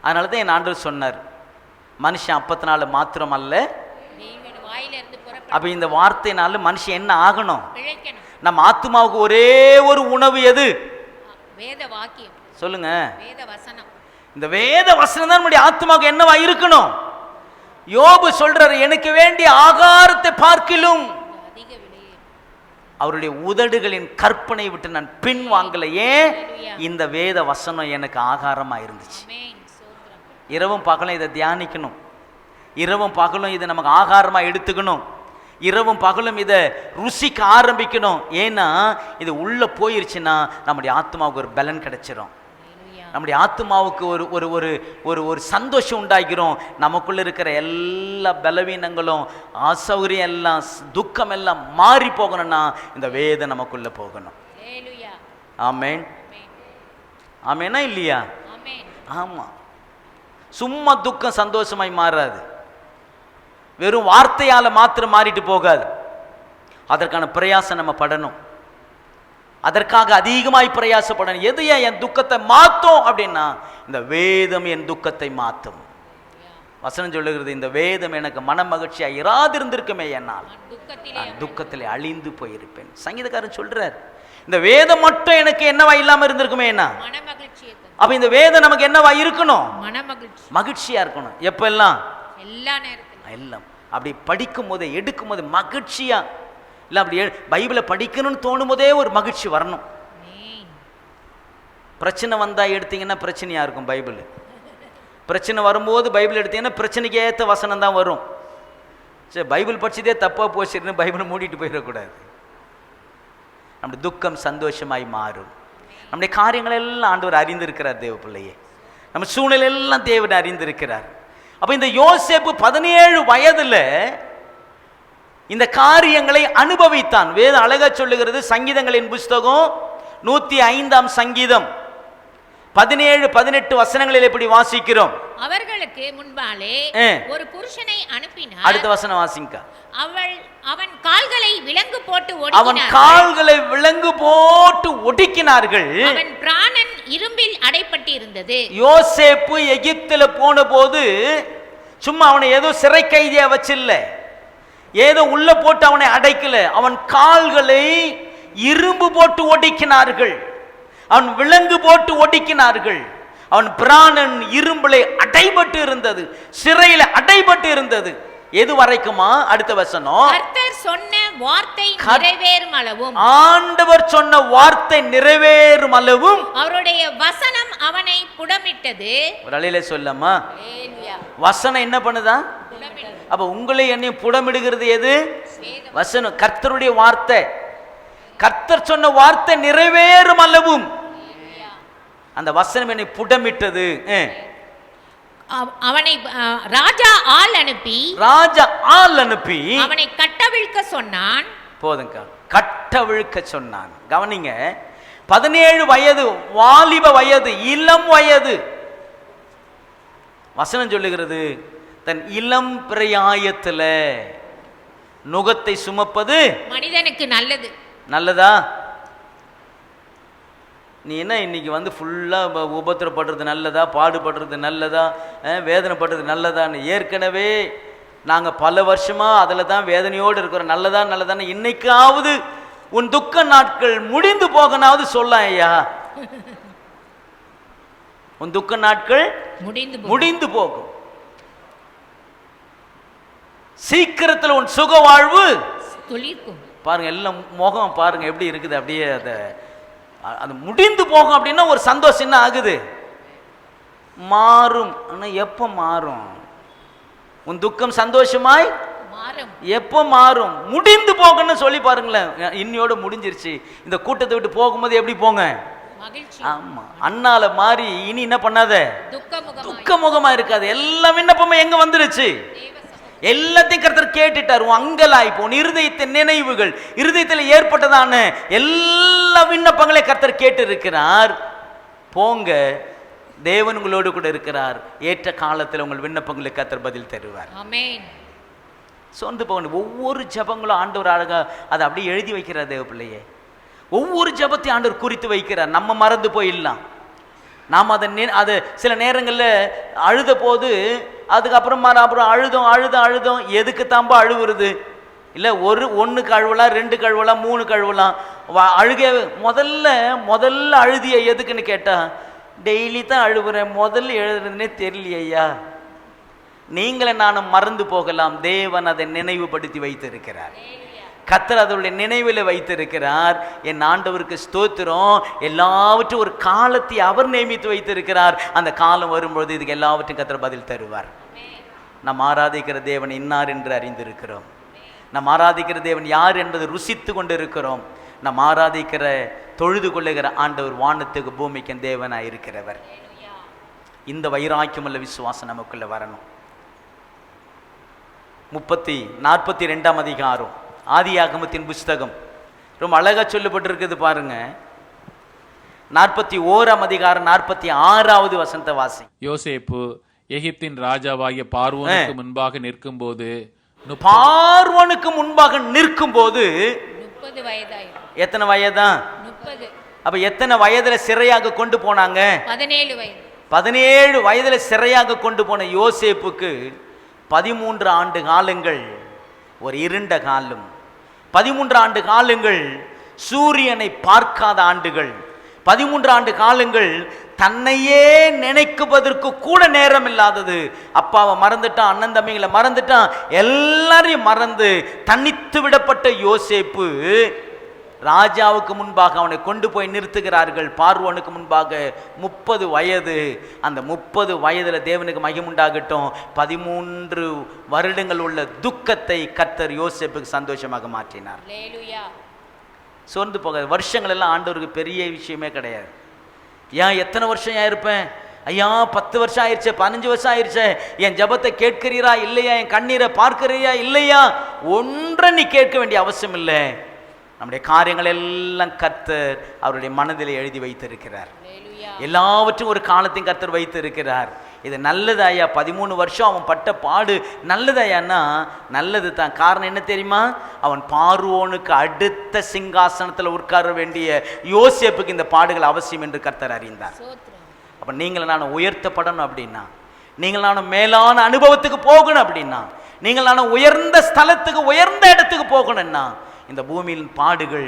Speaker 1: அதனால தான் என் ஆண்டவர் சொன்னார், மனுஷன் அப்பத்தினால மாத்திரம் அல்ல. அப்ப இந்த வார்த்தையினால மனுஷன் என்ன ஆகணும்? நம்ம ஆத்மாவுக்கு ஒரே ஒரு உணவு எது?
Speaker 3: வேத வாக்கியம்.
Speaker 1: சொல்லுங்க.
Speaker 3: வேத வசனம்.
Speaker 1: இந்த வேத வசனம் தான் நம்முடைய ஆத்மாவுக்கு என்னவா இருக்கணும்? யோபு சொல்றாரு, எனக்கு வேண்டிய ஆகாரத்தை பார்க்கிலும் அவருடைய உதடுகளின் கற்பனை விட்டு நான் பின் வாங்கல. ஏன்? இந்த வேத வசனம் எனக்கு ஆகாரமா இருந்துச்சு. இரவும் பகலும் இதை தியானிக்கணும். இரவும் பகலும் இதை நமக்கு ஆகாரமா எடுத்துக்கணும். இரவும் பகலும் இதை ருசிக்க ஆரம்பிக்கணும். ஏன்னா இது உள்ள போயிருச்சுன்னா நம்முடைய ஆத்மாவுக்கு ஒரு பலன் கிடைச்சிடும். நம்முடைய ஆத்மாவுக்கு ஒரு ஒரு ஒரு ஒரு ஒரு சந்தோஷம் உண்டாகிறோம். நமக்குள்ள இருக்கிற எல்லா பலவீனங்களும், அசௌகரியம் எல்லாம், துக்கம் எல்லாம் மாறி போகணும்னா இந்த வேதம் நமக்குள்ள போகணும். ஆமேன். ஆமேனா இல்லையா? ஆமா. சும்மா துக்கம் சந்தோஷமாய் மாறாது. வெறும் வார்த்தையால மாத்திரம் மாறிட்டு போகாது. அதற்கான பிரயாசம் நம்ம படணும். அதற்காக அதிகமாய் பிரயாசப்படணும். எது என் துக்கத்தை மாற்றும் அப்படின்னா, இந்த வேதம் என் துக்கத்தை மாற்றும். வசனம் சொல்லுகிறது, இந்த வேதம் எனக்கு மன மகிழ்ச்சியா இராதிருந்திருக்குமே என்னால் நான் துக்கத்திலே அழிந்து போயிருப்பேன். சங்கீதக்காரன் சொல்றார், இந்த வேதம் மட்டும் எனக்கு என்னவா இல்லாம இருந்திருக்குமே என்ன? அப்ப இந்த வேதம் நமக்கு என்னவா இருக்கணும்? மகிழ்ச்சியா இருக்கணும். எப்பெல்லாம்? எல்லா நேரத்திலும். எல்லாம் அப்படி படிக்கும் போதே, எடுக்கும் போது மகிழ்ச்சியா இல்லை. அப்படி பைபிளை படிக்கணும்னு தோணும் போதே ஒரு மகிழ்ச்சி வரணும். பிரச்சனை வந்தா எடுத்தீங்கன்னா பிரச்சனையா இருக்கும் பைபிள். பிரச்சனை வரும்போது பைபிள் எடுத்தீங்கன்னா பிரச்சனைக்கு ஏற்ற வசனம் தான் வரும். சரி, பைபிள் படிச்சதே தப்பாக போச்சுன்னு பைபிளை மூடிட்டு போயிடக்கூடாது. நம்முடைய துக்கம் சந்தோஷமாய் மாறும். நம்முடைய காரியங்கள் எல்லாம் ஆண்டவர் அறிந்திருக்கிறார் தேவ பிள்ளையே. நம்ம சூழ்நிலை எல்லாம் தேவன் அறிந்திருக்கிறார். அப்போ இந்த யோசேப்பு 17 வயதுல இந்த காரியங்களை அனுபவித்தான். வேதம் அழகா சொல்லுகிறது. சங்கீதங்களின் புஸ்தகம் 105ஆம் சங்கீதம் 17-18 வசனங்களில் எப்படி வாசிக்கிறோம்?
Speaker 3: அவர்களுக்கு முன்பாலே ஒரு புருஷனை அனுப்பினார்.
Speaker 1: அடுத்த வசனம் வாசிங்க.
Speaker 3: அவன் கால்களை விலங்கு போட்டு
Speaker 1: ஒடுக்கினார்கள்.
Speaker 3: அவன் பிராணன் இரும்பில் அடைப்பட்டிருந்தது.
Speaker 1: யோசேப்பு எகிப்துல போன போது சும்மா அவனை ஏதோ சிறை கைதியா வச்சில்ல, ஏதோ உள்ள போட்டு அவனை அடைக்கல. அவன் கால்களை இரும்பு போட்டு ஒடுக்கினார்கள், அவன் விலங்கு போட்டு ஒடுக்கினார்கள். அவன் பிராணன் இரும்பிலே அடைபட்டு இருந்தது, சிறையில அடைபட்டு இருந்தது. எது வரைக்குமா? அடுத்த வசனம்.
Speaker 3: கர்த்தர் சொன்ன வார்த்தை நிறைவேறும் அளவும்,
Speaker 1: ஆண்டவர் சொன்ன வார்த்தை நிறைவேறும் அளவும்
Speaker 3: அவருடைய வசனம் அவனை புடமிட்டது.
Speaker 1: ஒரு அலையில சொல்லமா, வசனம் என்ன பண்ணுதா? அப்ப உங்களை என்னையும் புடமிடுகிறது எது? வசனம், கர்த்தருடைய வார்த்தை. கர்த்தர் சொன்ன வார்த்தை நிறைவேறும் அளவும் அந்த வசனம் என்னை புடமிட்டது.
Speaker 3: அவனை ராஜா ஆள் அனுப்பி அவனை கட்டவிழ்க்க சொன்னான்.
Speaker 1: போதுங்க, கட்டவிழ்க்க சொன்னான். கவனிங்க, 17 வயது, வாலிப வயது, இளம் வயது. வசனம் சொல்லுகிறது, தன் இளம் பிரயாயத்துல நுகத்தை சுமப்பது
Speaker 3: மனிதனுக்கு நல்லது.
Speaker 1: நல்லதா? நீ என்ன இன்னைக்கு வந்து ஃபுல்லாக உபத்திரப்படுறது நல்லதா, பாடுபடுறது நல்லதா, வேதனைப்படுறது நல்லதான்னு? ஏற்கனவே நாங்கள் பல வருஷமாக அதில் தான் வேதனையோடு இருக்கிறோம். நல்லதான்னு இன்னைக்காவது உன் துக்க நாட்கள் முடிந்து போகனாவது சொல்ல ஐயா. உன் துக்க நாட்கள் முடிந்து போகும். சீக்கிரத்தில் உன் சுக வாழ்வு பாருங்க, எல்லாம் முகம் பாருங்க எப்படி இருக்குது. அப்படியே அது முடிந்து போகும். அப்படின்னா ஒரு சந்தோஷம் என்ன ஆகுது? மாறும். ஆனால் எப்போ மாறும்? உன் துக்கம் சந்தோஷமாய் எப்போ மாறும்? முடிந்து போகணும்னு சொல்லி பாருங்களேன். இன்னையோட முடிஞ்சிருச்சு. இந்த கூட்டத்தை விட்டு போகும்போது எப்படி போங்க? ஆமா, அண்ணால மாறி இனி என்ன பண்ணாத, துக்க முகமா இருக்காது. எல்லா விண்ணப்பமும் எங்க வந்துருச்சு? எல்லாத்தையும் கர்த்தர் கேட்டுட்டார். உன் அங்கலாய்ப்பு, உன் இருதயத்தின் நினைவுகள், இருதயத்தில் ஏற்பட்டதான எல்லா விண்ணப்பங்களையும் கர்த்தர் கேட்டு இருக்கிறார். போங்க, தேவன் உங்களோடு கூட இருக்கிறார். ஏற்ற காலத்தில் உங்கள் விண்ணப்பங்களுக்கு கர்த்தர் பதில் தருவார். ஆமென். சொந்து போகணும். ஒவ்வொரு ஜபங்களும் ஆண்டவர் அழகா அதை அப்படியே எழுதி வைக்கிறார் தேவ பிள்ளையே. ஒவ்வொரு ஜபத்தையும் ஆண்டவர் குறித்து வைக்கிறார். நம்ம மறந்து போயிடலாம். நாம் அதை சில நேரங்களில் அழுத போது அதுக்கப்புறம் அழுதோம். எதுக்கு தாம்பா அழுவுறது? இல்லை, ஒன்றுக்கு அழுவலாம், 2க்கு அழுவலாம், 3க்கு அழுவலாம். அழுக முதல்ல அழுதிய எதுக்குன்னு கேட்டால், டெய்லி தான் அழுவுறேன், முதல்ல எழுதுறதுனே தெரியலையா. நீங்களே நானும் மறந்து போகலாம். தேவன் அதை நினைவுபடுத்தி வைத்திருக்கிறார். கர்த்தர் அதனுடைய நினைவில் வைத்திருக்கிறார். என் ஆண்டவருக்கு ஸ்தோத்திரம். எல்லாவற்றும் ஒரு காலத்தை அவர் நியமித்து வைத்திருக்கிறார். அந்த காலம் வரும்பொழுது இதுக்கு எல்லாவற்றையும் கர்த்தர் பதில் தருவார். நாம் ஆராதிக்கிற தேவன் இன்னார் என்று அறிந்திருக்கிறோம். நாம் ஆராதிக்கிற தேவன் யார் என்பதை ருசித்து கொண்டு இருக்கிறோம். நாம் ஆராதிக்கிற தொழுது கொள்ளுகிற ஆண்டவர் வானத்துக்கு பூமிக்கு தேவனாய் இருக்கிறவர். இந்த வைராக்கியமுள்ள விசுவாசம் நமக்குள்ள வரணும். 42ஆம் அதிகாரம் ஆதியாகமத்தின் புஸ்தகம் ரொம்ப அழகா சொல்லப்பட்டிருக்குது பாருங்க. 41ஆம் அதிகாரம் 46வது வசனத்தை வாசி.
Speaker 2: யோசேப்பு எகிப்தின் ராஜாவாகிய பார்வோனுக்கு முன்பாக நிற்கும் போது
Speaker 3: 30 வயதாயிரும்.
Speaker 1: எத்தனை வயதா?
Speaker 3: 30.
Speaker 1: அப்ப எத்தனை வயதுல சிறையாக கொண்டு போனாங்க?
Speaker 3: 17 வயது.
Speaker 1: 17 வயதுல சிறையாக கொண்டு போன யோசேப்புக்கு 13 ஆண்டு காலங்கள் ஒரு இருண்ட காலம். 13 ஆண்டு காலங்கள் சூரியனை பார்க்காத ஆண்டுகள். 13 ஆண்டு காலங்கள் தன்னையே நினைக்குவதற்கு கூட நேரம் இல்லாதது. அப்பாவை மறந்துட்டான், அண்ணன் தம்பிகளை மறந்துட்டான், எல்லாரையும் மறந்து தனித்து விடப்பட்ட யோசேப்பு ராஜாவுக்கு முன்பாக அவனை கொண்டு போய் நிறுத்துகிறார்கள். பார்வோனுக்கு முன்பாக 30 வயது. அந்த 30 வயதுல தேவனுக்கு மகிமுண்டாகட்டும், 13 வருடங்கள் உள்ள துக்கத்தை கர்த்தர் யோசேப்புக்கு சந்தோஷமாக மாற்றினார். சோர்ந்து போக வருஷங்கள் எல்லாம் ஆண்டவருக்கு பெரிய விஷயமே கிடையாது. ஏன் எத்தனை வருஷம் ஏன் இருப்பேன்? ஐயா 10 வருஷம் ஆயிடுச்சு, 15 வருஷம் ஆயிடுச்சு, என் ஜபத்தை கேட்கிறீரா இல்லையா, என் கண்ணீரை பார்க்கிறியா இல்லையா, ஒன்றை நீ கேட்க வேண்டிய அவசியம் இல்லை. நம்முடைய காரியங்கள் எல்லாம் கர்த்தர் அவருடைய மனதில் எழுதி வைத்திருக்கிறார். எல்லாவற்றும் ஒரு காலத்தையும் கர்த்தர் வைத்திருக்கிறார். இது நல்லதாயா, 13 வருஷம் அவன் பட்ட பாடு நல்லதாயான்னா நல்லது தான். காரணம் என்ன தெரியுமா? அவன் பார்வோனுக்கு அடுத்த சிங்காசனத்தில் உட்கார வேண்டிய யோசேப்புக்கு இந்த பாடுகள் அவசியம் என்று கர்த்தர் அறிந்தார். அப்போ நீங்கள் நான் உயர்த்தப்படணும் அப்படின்னா, நீங்கள் நான் மேலான அனுபவத்துக்கு போகணும் அப்படின்னா, நீங்கள் நான் உயர்ந்த ஸ்தலத்துக்கு உயர்ந்த இடத்துக்கு போகணும்னா இந்த பூமியின் பாடுகள்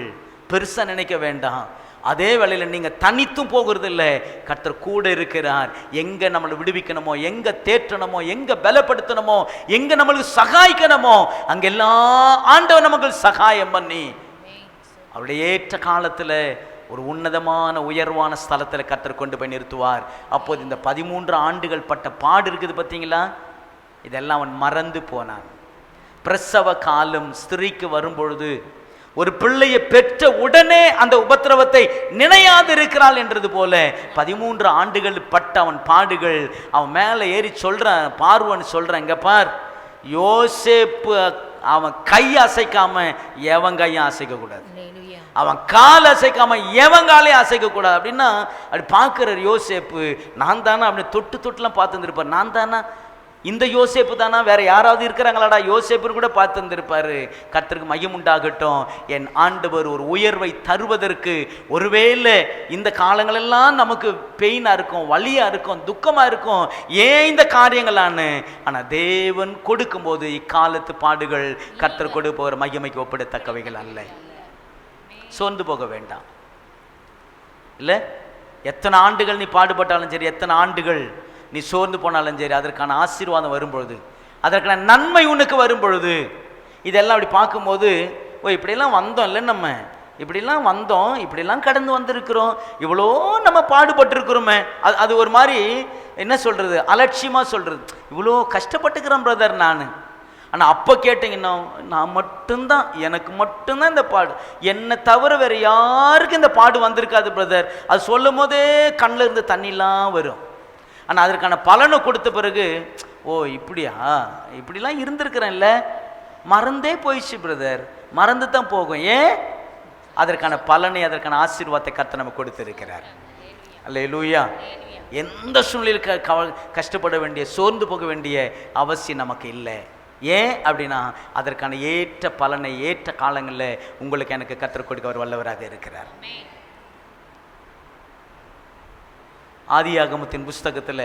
Speaker 1: பெருசா நினைக்க வேண்டாம். அதே வேளையில் நீங்க தனித்தும் போகிறது இல்லை, கர்த்தர் கூட இருக்கிறார். எங்க நம்மளை விடுவிக்கணுமோ, எங்க தேற்றணுமோ, எங்க பலப்படுத்தணுமோ, எங்க நம்மளுக்கு சகாய்க்கணுமோ அங்கெல்லாம் ஆண்டவர் நமக்கு சகாயம் பண்ணி அவருடைய ஏற்ற காலத்துல ஒரு உன்னதமான உயர்வான ஸ்தலத்தில் கர்த்தர் கொண்டு போய் நிறுத்துவார். அப்போது இந்த 13 ஆண்டுகள் பட்ட பாடு இருக்குது பார்த்தீங்களா, இதெல்லாம் அவன் மறந்து போனான். பிரசவ காலம் ஸ்திரீக்கு வரும்பொழுது ஒரு பிள்ளையை பெற்ற உடனே அந்த உபத்திரவத்தை நினையாது இருக்கிறாள் என்றது போல 13 ஆண்டுகள் பட்ட அவன் பாடுகள் அவன் மேலே ஏறி சொல்றான். பார்வன் சொல்றான், இங்க பார், யோசேப்பு அவன் கை அசைக்காம எவன் கையும் அசைக்க கூடாது, அவன் கால் அசைக்காம எவன் காலையும் அசைக்க கூடாது அப்படின்னா அப்படி பார்க்கிறார் யோசேப்பு. நான் தானே அப்படி தொட்டுலாம் பார்த்துருப்பார். நான் தானா இந்த யோசேப்பு தானா, வேற யாராவது இருக்கிறாங்களாடா யோசேப்புன்னு கூட பார்த்து இருந்திருப்பாரு. கர்த்தருக்கு மகிமுண்டாகட்டும். என் ஆண்டவர் ஒரு உயர்வை தருவதற்கு, ஒருவேளை இந்த காலங்களெல்லாம் நமக்கு பெயினா இருக்கும், வலியா இருக்கும், துக்கமா இருக்கும், ஏன் இந்த காரியங்களான்னு, ஆனா தேவன் கொடுக்கும்போது இக்காலத்து பாடுகள் கர்த்தர் கொடுப்பவர் மகிமைக்கு ஒப்பிடத்தக்கவைகள் அல்ல. சோர்ந்து போக வேண்டாம். இல்ல எத்தனை ஆண்டுகள் நீ பாடுபட்டாலும் சரி, எத்தனை ஆண்டுகள் நீ சோர்ந்து போனாலும் சரி, அதற்கான ஆசீர்வாதம் வரும்பொழுது, அதற்கான நன்மை உனக்கு வரும்பொழுது, இதெல்லாம் அப்படி பார்க்கும்போது, ஓ இப்படியெல்லாம் வந்தோம் இல்லை, நம்ம இப்படிலாம் வந்தோம், இப்படிலாம் கடந்து வந்திருக்கிறோம், இவ்வளோ நம்ம பாடுபட்டிருக்கிறோமே, அது ஒரு மாதிரி என்ன சொல்றது, அலட்சியமாக சொல்றது, இவ்வளோ கஷ்டப்பட்டுக்கிறேன் பிரதர் நான். ஆனால் அப்போ கேட்டிங்கன்னா, நான் மட்டும்தான், எனக்கு மட்டும்தான் இந்த பாடு, என்னை தவிர வேறு யாருக்கும் இந்த பாடு வந்திருக்காது பிரதர். அது சொல்லும் போதே கண்ணில் இருந்து தண்ணிலாம் வரும். ஆனால் அதற்கான பலனை கொடுத்த பிறகு, ஓ இப்படியா, இப்படிலாம் இருந்திருக்கிறேன்ல, மறந்தே போயிடுச்சு பிரதர், மறந்து தான் போகும். ஏன்? அதற்கான பலனை, அதற்கான ஆசீர்வாதத்தை கர்த்தர் நமக்கு கொடுத்திருக்கிறார். அல்லேலூயா. எந்த சூழ்நிலையில் கஷ்டப்பட வேண்டிய, சோர்ந்து போக வேண்டிய அவசியம் நமக்கு இல்லை. ஏன் அப்படின்னா அதற்கான ஏற்ற பலனை ஏற்ற காலங்களில் உங்களுக்கு எனக்கு கர்த்தர் கொடுக்க அவர் வல்லவராக இருக்கிறார். ஆதியாகமத்தின் புஸ்தகத்தில்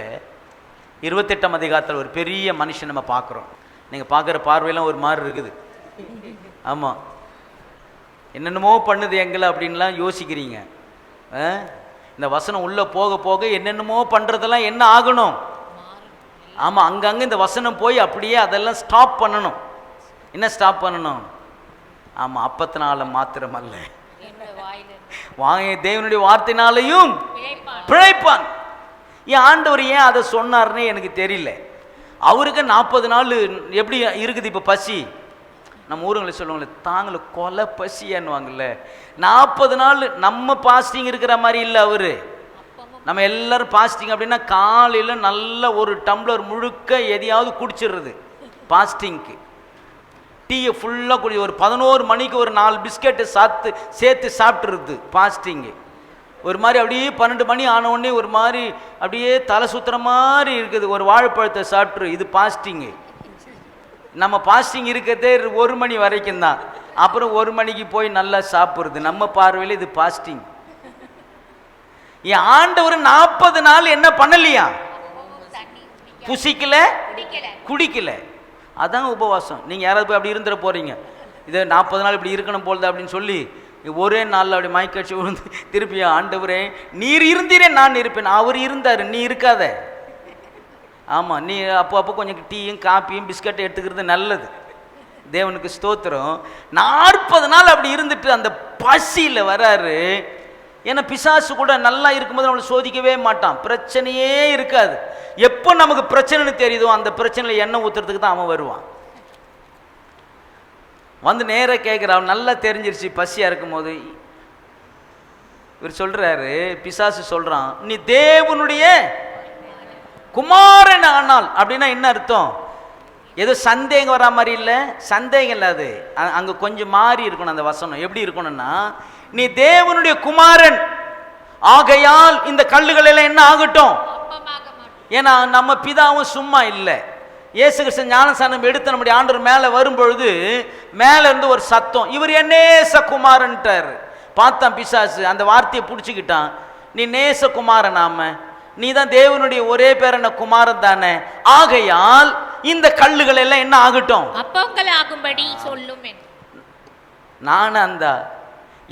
Speaker 1: 28ஆம் அதிகாரத்தில் ஒரு பெரிய மனுஷன் நம்ம பார்க்குறோம். நீங்கள் பார்க்குற பார்வையெல்லாம் ஒரு மாதிரி இருக்குது. ஆமாம், என்னென்னமோ பண்ணுது எங்களை அப்படின்லாம் யோசிக்கிறீங்க. இந்த வசனம் உள்ளே போக போக என்னென்னமோ பண்ணுறதெல்லாம் என்ன ஆகணும்? ஆமாம், அங்கங்கே இந்த வசனம் போய் அப்படியே அதெல்லாம் ஸ்டாப் பண்ணணும். என்ன ஸ்டாப் பண்ணணும்? ஆமாம், அப்பத்தினால மாத்திரம் அல்ல, தேவனுடைய வார்த்தையினாலையும் பிழைப்பான். ஏன் ஆண்டவர் ஏன் அதை சொன்னார்னே எனக்கு தெரியல. அவருக்கு 40 நாள் எப்படி இருக்குது இப்போ பசி? நம்ம ஊருங்களை சொல்லுவாங்களே, தாங்கள கொலை பசியான்னுவாங்கல்ல. 40 நாள் நம்ம பாஸ்டிங் இருக்கிற மாதிரி இல்லை அவரு. நம்ம எல்லாரும் பாஸ்டிங் அப்படின்னா காலையில் நல்ல ஒரு டம்ளர் முழுக்க எதையாவது குடிச்சிடுறது பாஸ்டிங்க்கு. டீயை ஃபுல்லாக குடி, ஒரு 11 மணிக்கு ஒரு 4 பிஸ்கெட்டு சேர்த்து சாப்பிட்ருது பாஸ்டிங்கு. ஒரு மாதிரி அப்படியே 12 மணி ஆனவுடனே ஒரு மாதிரி அப்படியே தலை சுற்றுற மாதிரி இருக்குது, ஒரு வாழைப்பழத்தை சாப்பிட்ரு. இது பாஸ்டிங்கு. நம்ம பாஸ்டிங் இருக்கிறதே 1 மணி வரைக்கும் தான், அப்புறம் 1 மணிக்கு போய் நல்லா சாப்பிட்றது. நம்ம பார்வையில் இது பாஸ்டிங். என் ஆண்டவர் 40 நாள் என்ன பண்ணலையா? புசிக்கல, குடிக்கல. அதாங்க உபவாசம். நீங்கள் யாராவது போய் அப்படி இருந்துட போகிறீங்க, இதை 40 நாள் இப்படி இருக்கணும் போல்து அப்படின்னு சொல்லி ஒரே நாளில் அப்படி மயக்கடிச்சு விழுந்து திருப்பியா, ஆண்டவரே நீர் இருந்தீரே நான் இருப்பேன். அவர் இருந்தார், நீ இருக்காத. ஆமாம், நீ அப்போ கொஞ்சம் டீயும் காப்பியும் பிஸ்கட்டும் எடுத்துக்கிறது நல்லது. தேவனுக்கு ஸ்தோத்திரம். 40 நாள் அப்படி இருந்துட்டு அந்த பசியில் வராரு. ஏன்னா பிசாசு கூட நல்லா இருக்கும்போது நம்மளை சோதிக்கவே மாட்டான், பிரச்சனையே இருக்காது. எப்போ நமக்கு பிரச்சனைன்னு தெரியுதோ அந்த பிரச்சனையில் எண்ணெய் ஊற்றுறதுக்கு தான் அவன் வருவான். வந்து நேராக கேட்குறான், நல்லா தெரிஞ்சிருச்சு பசியாக இருக்கும்போது. இவர் சொல்கிறாரு, பிசாசு சொல்கிறான், நீ தேவனுடைய குமாரன் ஆனால். அப்படின்னா என்ன அர்த்தம்? ஏதோ சந்தேகம் வரா மாதிரி இல்லை, சந்தேகம் இல்லை, அது அங்கே கொஞ்சம் மாறி இருக்கணும் அந்த வசனம். எப்படி இருக்கணும்னா, நீ தேவனுடைய குமாரன் ஆகையால் இந்த கல்லுகள் எல்லாம் என்ன ஆகட்டும். ஏன்னா நம்ம பிதாவும் சும்மா இல்லை. இயேசு கிறிஸ்து ஞானஸ்நானம் எடுத்து நம்முடைய ஆண்டவர் மேலே வரும்பொழுது மேலே இருந்து ஒரு சத்தம், இவர் என் நேசகுமாரன்ட்டார். பார்த்தான் பிசாசு, அந்த வார்த்தையை பிடிச்சிக்கிட்டான். நீ நேசகுமாரன், நாம நீ தான் தேவனுடைய ஒரே பேரான குமாரன் தானே, ஆகையால் இந்த கல்லுகள் எல்லாம் என்ன ஆகட்டும்,
Speaker 3: அப்பங்கள் ஆகும்படி சொல்லும்.
Speaker 1: நான்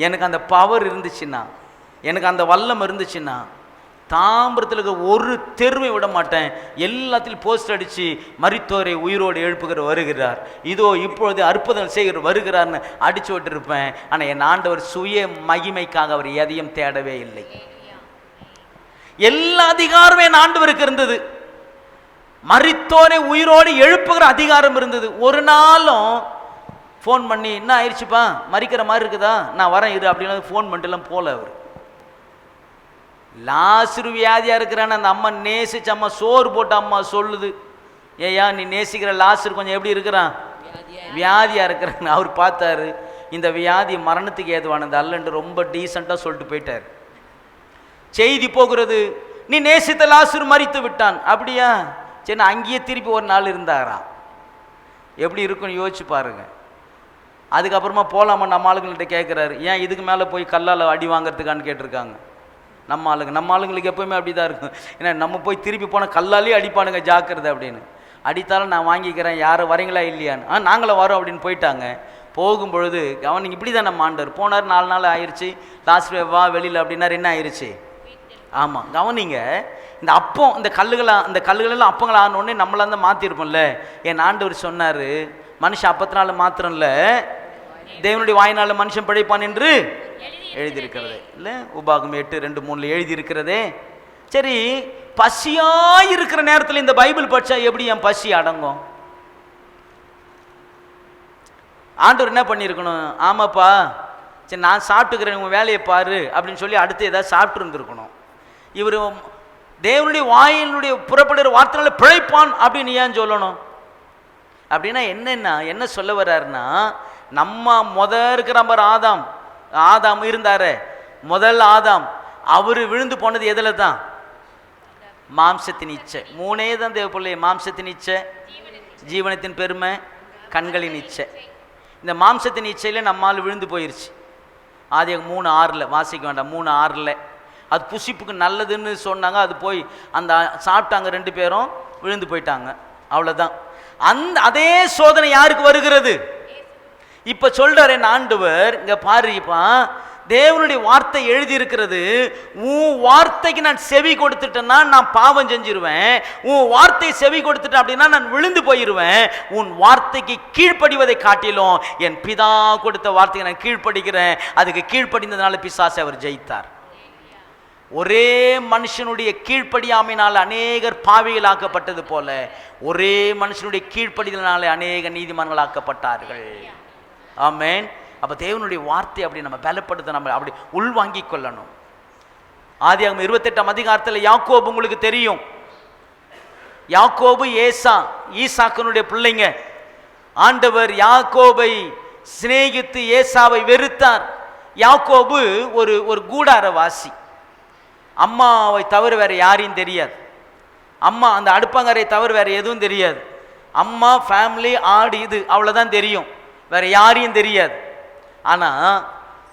Speaker 1: எனக்கு அந்த பவர் இருந்துச்சுன்னா, எனக்கு அந்த வல்லம் இருந்துச்சுன்னா, தாம்பரத்தில் இருக்க ஒரு தெருவை விட மாட்டேன், எல்லாத்திலும் போஸ்ட் அடித்து மரித்தோரை உயிரோடு எழுப்புகிற வருகிறார், இதோ இப்பொழுது அற்புதம் செய்கிற வருகிறார்னு அடிச்சு விட்டுருப்பேன். ஆனால் என் ஆண்டவர் சுய மகிமைக்காக அவர் எதையும் தேடவே இல்லை. எல்லா அதிகாரமே என் ஆண்டவருக்கு இருந்தது. மரித்தோரை உயிரோடு எழுப்புகிற அதிகாரம் இருந்தது. ஒரு நாளும் ஃபோன் பண்ணி என்ன ஆயிடுச்சுப்பா, மறிக்கிற மாதிரி இருக்குதா, நான் வரேன் இரு அப்படின்னு ஃபோன் பண்ணிட்டுலாம் போல. அவர் லாசரு வியாதியாக இருக்கிறான்னு அந்த அம்மா நேசிச்ச அம்மா சோறு போட்ட அம்மா சொல்லுது, ஏயா நீ நேசிக்கிற லாசரு கொஞ்சம் எப்படி இருக்கிறான், வியாதியாக இருக்கிறான்னு. அவர் பார்த்தாரு, இந்த வியாதி மரணத்துக்கு ஏதுவானது அல்லன்ட்டு ரொம்ப டீசெண்டாக சொல்லிட்டு போயிட்டார். செய்தி போகிறது, நீ நேசித்த லாசரு மரித்து விட்டான். அப்படியா, சரி அங்கேயே திருப்பி ஒரு நாள் இருந்தாராம். எப்படி இருக்குன்னு யோசிச்சு பாருங்க. அதுக்கப்புறமா போகலாமா நம்ம ஆளுங்கள்ட்ட கேட்குறாரு, ஏன் இதுக்கு மேலே போய் கல்லால் அடி வாங்கிறதுக்கான்னு கேட்டிருக்காங்க. நம்ம ஆளுங்களுக்கு எப்போயுமே அப்படி தான் இருக்கும். ஏன்னா நம்ம போய் திருப்பி போனால் கல்லாலே அடிப்பானுங்க, ஜாக்கிரதை அப்படின்னு. அடித்தாலும் நான் வாங்கிக்கிறேன், யாரும் வரீங்களா இல்லையான்னு. நாங்களும் வரோம் அப்படின்னு போயிட்டாங்க. போகும்பொழுது அவனுக்கு இப்படி தான் நம்ம ஆண்டவர் போனார். 4 நாள் ஆயிடுச்சு, லாஸ்ட் வா வெளியில் அப்படின்னாரு. என்ன ஆயிடுச்சு? ஆமாம், கவனிங்க, இந்த அப்பம் இந்த கல்லுகளெல்லாம் அப்பங்கள் ஆனோடனே நம்மளாம் தான் மாற்றிருப்போம்ல. என் ஆண்டவர் சொன்னார், மனுஷன் அப்பத்தினால மாத்திரம் இல்லை, தேவனுடைய வாயினால மனுஷன் பிழைப்பான் என்று எழுதியிருக்கிறது இல்லை? உபாகம் 8:2-3 எழுதியிருக்கிறதே. சரி, பசியாக இருக்கிற நேரத்தில் இந்த பைபிள் படித்தா எப்படி என் பசி அடங்கும்? ஆண்டவர் என்ன பண்ணியிருக்கணும், ஆமாப்பா சரி நான் சாப்பிட்டுக்கிறேன் உங்கள் வேலையை பாரு அப்படின்னு சொல்லி அடுத்து ஏதாவது சாப்பிட்டு இருந்திருக்கணும். இவர் தேவனுடைய வாயினுடைய புறப்படுகிற வார்த்தைனால பிழைப்பான் அப்படின்னு ஏன் சொல்லணும்? அப்படின்னா என்ன சொல்ல வர்றாருன்னா, நம்ம இருக்கிற மாதிரி ஆதாம் இருந்தாரு, முதல் ஆதாம், அவரு விழுந்து போனது எதுல தான்? மாம்சத்தின் இச்சை. 3 தான் தேவ பிள்ளை, மாம்சத்தின் இச்சை, ஜீவனத்தின் பெருமை, கண்களின் இச்சை. இந்த மாம்சத்தின் இச்சையில நம்மால் விழுந்து போயிருச்சு. ஆதியாகமம் 3:6 வாசிக்க வேண்டாம், 3:6 அது புசிப்புக்கு நல்லதுன்னு சொன்னாங்க. அது போய் அந்த சாப்பிட்டாங்க, 2 பேரும் விழுந்து போயிட்டாங்க, அவ்வளோதான். அதே சோதனை யாருக்கு வருகிறது? இப்ப சொல்றாரு என் ஆண்டவர், இங்க பாருப்பா, தேவனுடைய வார்த்தை எழுதி இருக்கிறது, உன் வார்த்தைக்கு நான் செவி கொடுத்துட்டேன்னா நான் பாவம் செஞ்சிருவேன், உன் வார்த்தை செவி கொடுத்துட்டேன் அப்படின்னா நான் விழுந்து போயிடுவேன், உன் வார்த்தைக்கு கீழ்ப்படிவதை காட்டிலும் என் பிதா கொடுத்த வார்த்தைக்கு நான் கீழ்ப்படிக்கிறேன். அதுக்கு கீழ்ப்படிந்ததுனால பிசாசை அவர் ஜெயித்தார். ஒரே மனுஷனுடைய கீழ்ப்படியாமையினால் அநேகர் பாவிகளாக்கப்பட்டது போல ஒரே மனுஷனுடைய கீழ்ப்படிதலினாலே அநேக நீதிமான்களாக்கப்பட்டார்கள். ஆமென். அப்ப தேவனுடைய வார்த்தை அப்படி நம்ம பலப்படுத்த, நம்ம அப்படி உள்வாங்கிக் கொள்ளணும். ஆதியாகமம் 28ஆம் அதிகாரத்தில் யாக்கோபு உங்களுக்கு தெரியும். யாக்கோபு ஈசாக்கனுடைய பிள்ளைங்க. ஆண்டவர் யாக்கோபை சிநேகித்து ஏசாவை வெறுத்தார். யாக்கோபு ஒரு கூடாரவாசி. அம்மாவை தவிர வேற யாரையும் தெரியாது. அம்மா அந்த அடுப்பங்கரை தவிர வேற எதுவும் தெரியாது. அம்மா, ஃபேமிலி, ஆடு, இது அவ்வளோதான் தெரியும், வேற யாரையும் தெரியாது. ஆனால்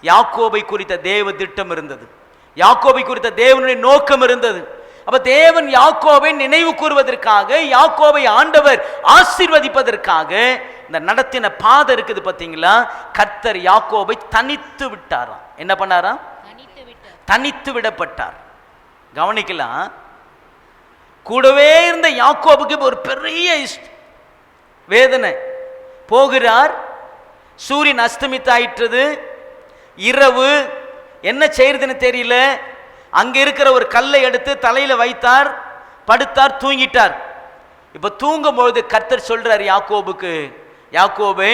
Speaker 1: யாக்கோபை குறித்த தேவ திட்டம் இருந்தது, யாக்கோபை குறித்த தேவனுடைய நோக்கம் இருந்தது. அப்ப தேவன் யாக்கோபை நினைவு கூறுவதற்காக, யாக்கோபை ஆண்டவர் ஆசீர்வதிப்பதற்காக இந்த நடத்தின பாதை இருக்குது பார்த்தீங்களா. கர்த்தர் யாக்கோபை தனித்து விட்டாராம். என்ன பண்ணாராம்? தனித்து விடப்பட்டார். கவனிக்கலாம், கூடவே இருந்த யாக்கோபுக்கு ஒரு பெரிய வேதனை. போகிறார். சூரியன் அஸ்தமித்தாயிற்றது, இரவு, என்ன செய்யறதுன்னு தெரியல. அங்க இருக்கிற ஒரு கல்லை எடுத்து தலையில வைத்தார், படுத்தார், தூங்கிட்டார். இப்ப தூங்கும் பொழுது கர்த்தர் சொல்றார் யாக்கோபுக்கு, யாக்கோபே,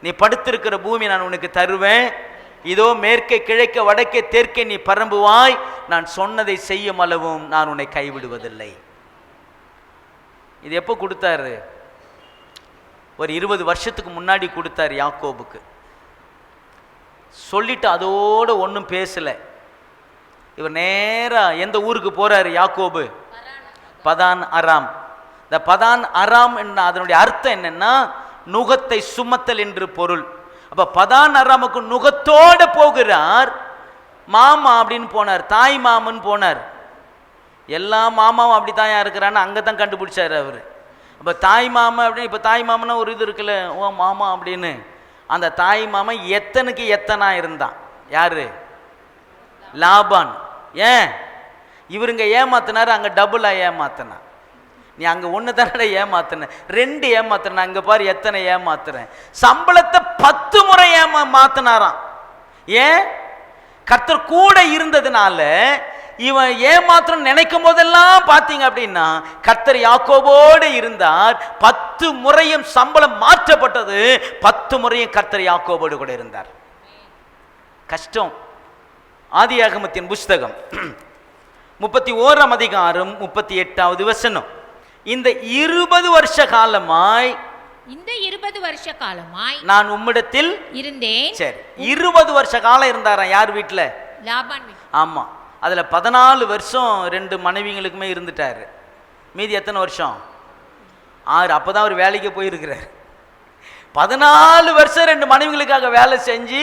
Speaker 1: நீ படுத்திருக்கிற பூமி நான் உனக்கு தருவேன். இதோ மேற்கே கிழக்கே வடக்கே தெற்கே நீ பரம்புவாய். நான் சொன்னதை செய்யும் அளவும் நான் உன்னை கைவிடுவதில்லை. இது எப்போ கொடுத்தாரு? ஒரு 20 வருஷத்துக்கு முன்னாடி கொடுத்தார் யாக்கோபுக்கு. சொல்லிட்டு அதோட ஒன்றும் பேசல. இவர் நேரா எந்த ஊருக்கு போறாரு யாக்கோபு? பதான் அராம். இந்த பதான் அராம் என்ன, அதனுடைய அர்த்தம் என்னன்னா நுகத்தை சுமத்தல் என்று பொருள். அப்ப பதான் அராமுக்கு நுகத்தோட போகிறார். மாமா அப்படின்னு போனார், தாய் மாமன் போனார். எல்லா மாமாவும் அப்படி தான் இருக்கிறான்னு அங்கே தான் கண்டுபிடிச்சாரு அவர். அப்போ தாய் மாமா அப்படின்னு, இப்போ தாய் மாமன்னா ஒரு இது இருக்குல்ல, ஓ மாமா அப்படின்னு. அந்த தாய் மாமா எத்தனுக்கு எத்தனா இருந்தான். யாரு? லாபான். ஏன் இவருங்க ஏமாத்தினாரு, அங்கே டபுளாக ஏமாத்தினா. நீ அங்கே ஒன்று தானே ஏமாத்தின, 2 ஏமாத்தின, அங்கே பாரு எத்தனை ஏமாத்துறேன். சம்பளத்தை 10 முறை மாத்தினாராம். ஏன்? கர்த்தர் கூட இருந்ததுனால. இவன் ஏமாத்திரம் நினைக்கும் போதெல்லாம் பார்த்தீங்க அப்படின்னா கர்த்தர் யாக்கோபோடு இருந்தார். 10 முறையும் சம்பளம் மாற்றப்பட்டது, 10 முறையும் கர்த்தர் யாக்கோபோடு கூட இருந்தார். கஷ்டம். ஆதியாகமத்தின் புஸ்தகம் 31ஆம் அதிகாரம் 38வது வசனம். இந்த 20 வருஷ காலமாய்,
Speaker 3: இந்த 20 வருஷ காலமாய்
Speaker 1: நான் உம்மிடத்தில்
Speaker 3: இருந்தேன்.
Speaker 1: சரி, 20 வருஷ காலம் இருந்தாராம். யார் வீட்டில்?
Speaker 3: லாபான் வீட்டில்.
Speaker 1: ஆமா, அதுல 14 வருஷம் 2 மனைவிகளுக்குமே இருந்துட்டாரு. மீதி எத்தனை வருஷம்? 6. அப்பதான் அவர் வேலைக்கு போயிருக்கிறார். 14 வருஷம் 2 மனைவிகளுக்காக வேலை செஞ்சு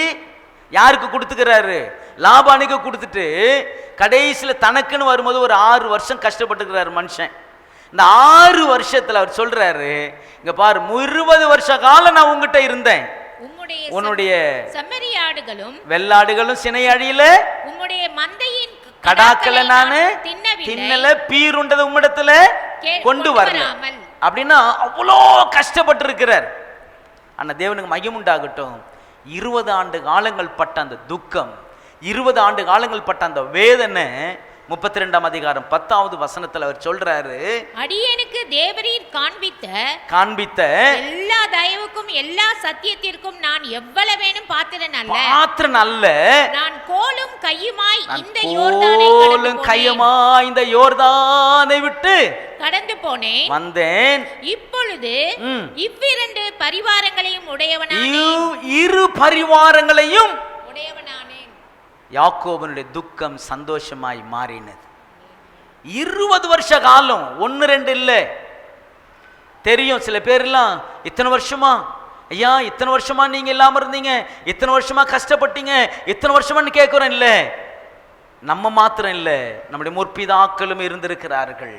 Speaker 1: யாருக்கு கொடுத்துக்கிறாரு? லாபானுக்கு கொடுத்துட்டு கடைசியில் தனக்குன்னு வரும்போது ஒரு 6 வருஷம் கஷ்டப்பட்டுக்கிறாரு மனுஷன். இந்த 6 வருஷத்துல அவர் சொல்றாரு, இங்க பாரு, 20 வருஷ காலம் நான் உங்ககிட்ட இருந்தேன். உன்னுடைய
Speaker 3: செம்மறியாடுகளும்
Speaker 1: வெள்ளாடுகளும் சினை அழியில,
Speaker 3: உம்முடைய மந்தையின்
Speaker 1: கடாக்களை நானு தின்னல, பீருண்டது உம்மிடத்துல கொண்டு வரல. அப்படின்னா அவ்வளோ கஷ்டப்பட்டு இருக்கிறார். ஆனா தேவனுக்கு மகிமுண்டாகட்டும். 20 ஆண்டு காலங்கள் பட்ட அந்த துக்கம், 20 ஆண்டு காலங்கள் பட்ட அந்த வேதனை 32ஆம் அதிகாரம் 10வது வசனத்துல அவர் சொல்றாரு, அடியேனுக்கு தேவரீர் காண்பித்த
Speaker 3: எல்லா தயவுக்கும் எல்லா சத்தியத்திற்கும் நான் எவ்வளவேனும் பாத்திரன் அல்ல. நான் கோலும் கையுமாய் இந்த யோர்தானை விட்டு கடந்து போனேன் வந்தேன். இப்பொழுது இவ்விரண்டு பரிவாரங்களையும் இரு பரிவாரங்களையும் உடையவனானேன்.
Speaker 1: யாக்கோபனுடைய துக்கம் சந்தோஷமாய் மாறினது. 20 வருஷ காலம், 1-2 இல்லை. தெரியும் சில பேர்லாம், இத்தனை வருஷமா ஐயா, இத்தனை வருஷமா நீங்க இல்லாம இருந்தீங்க, இத்தனை வருஷமா கஷ்டப்பட்டீங்க, இத்தனை வருஷமான்னு கேட்கிறோம். இல்லை, நம்ம மாத்திரம் இல்லை, நம்முடைய முற்பிதாக்களும் இருந்திருக்கிறார்கள்.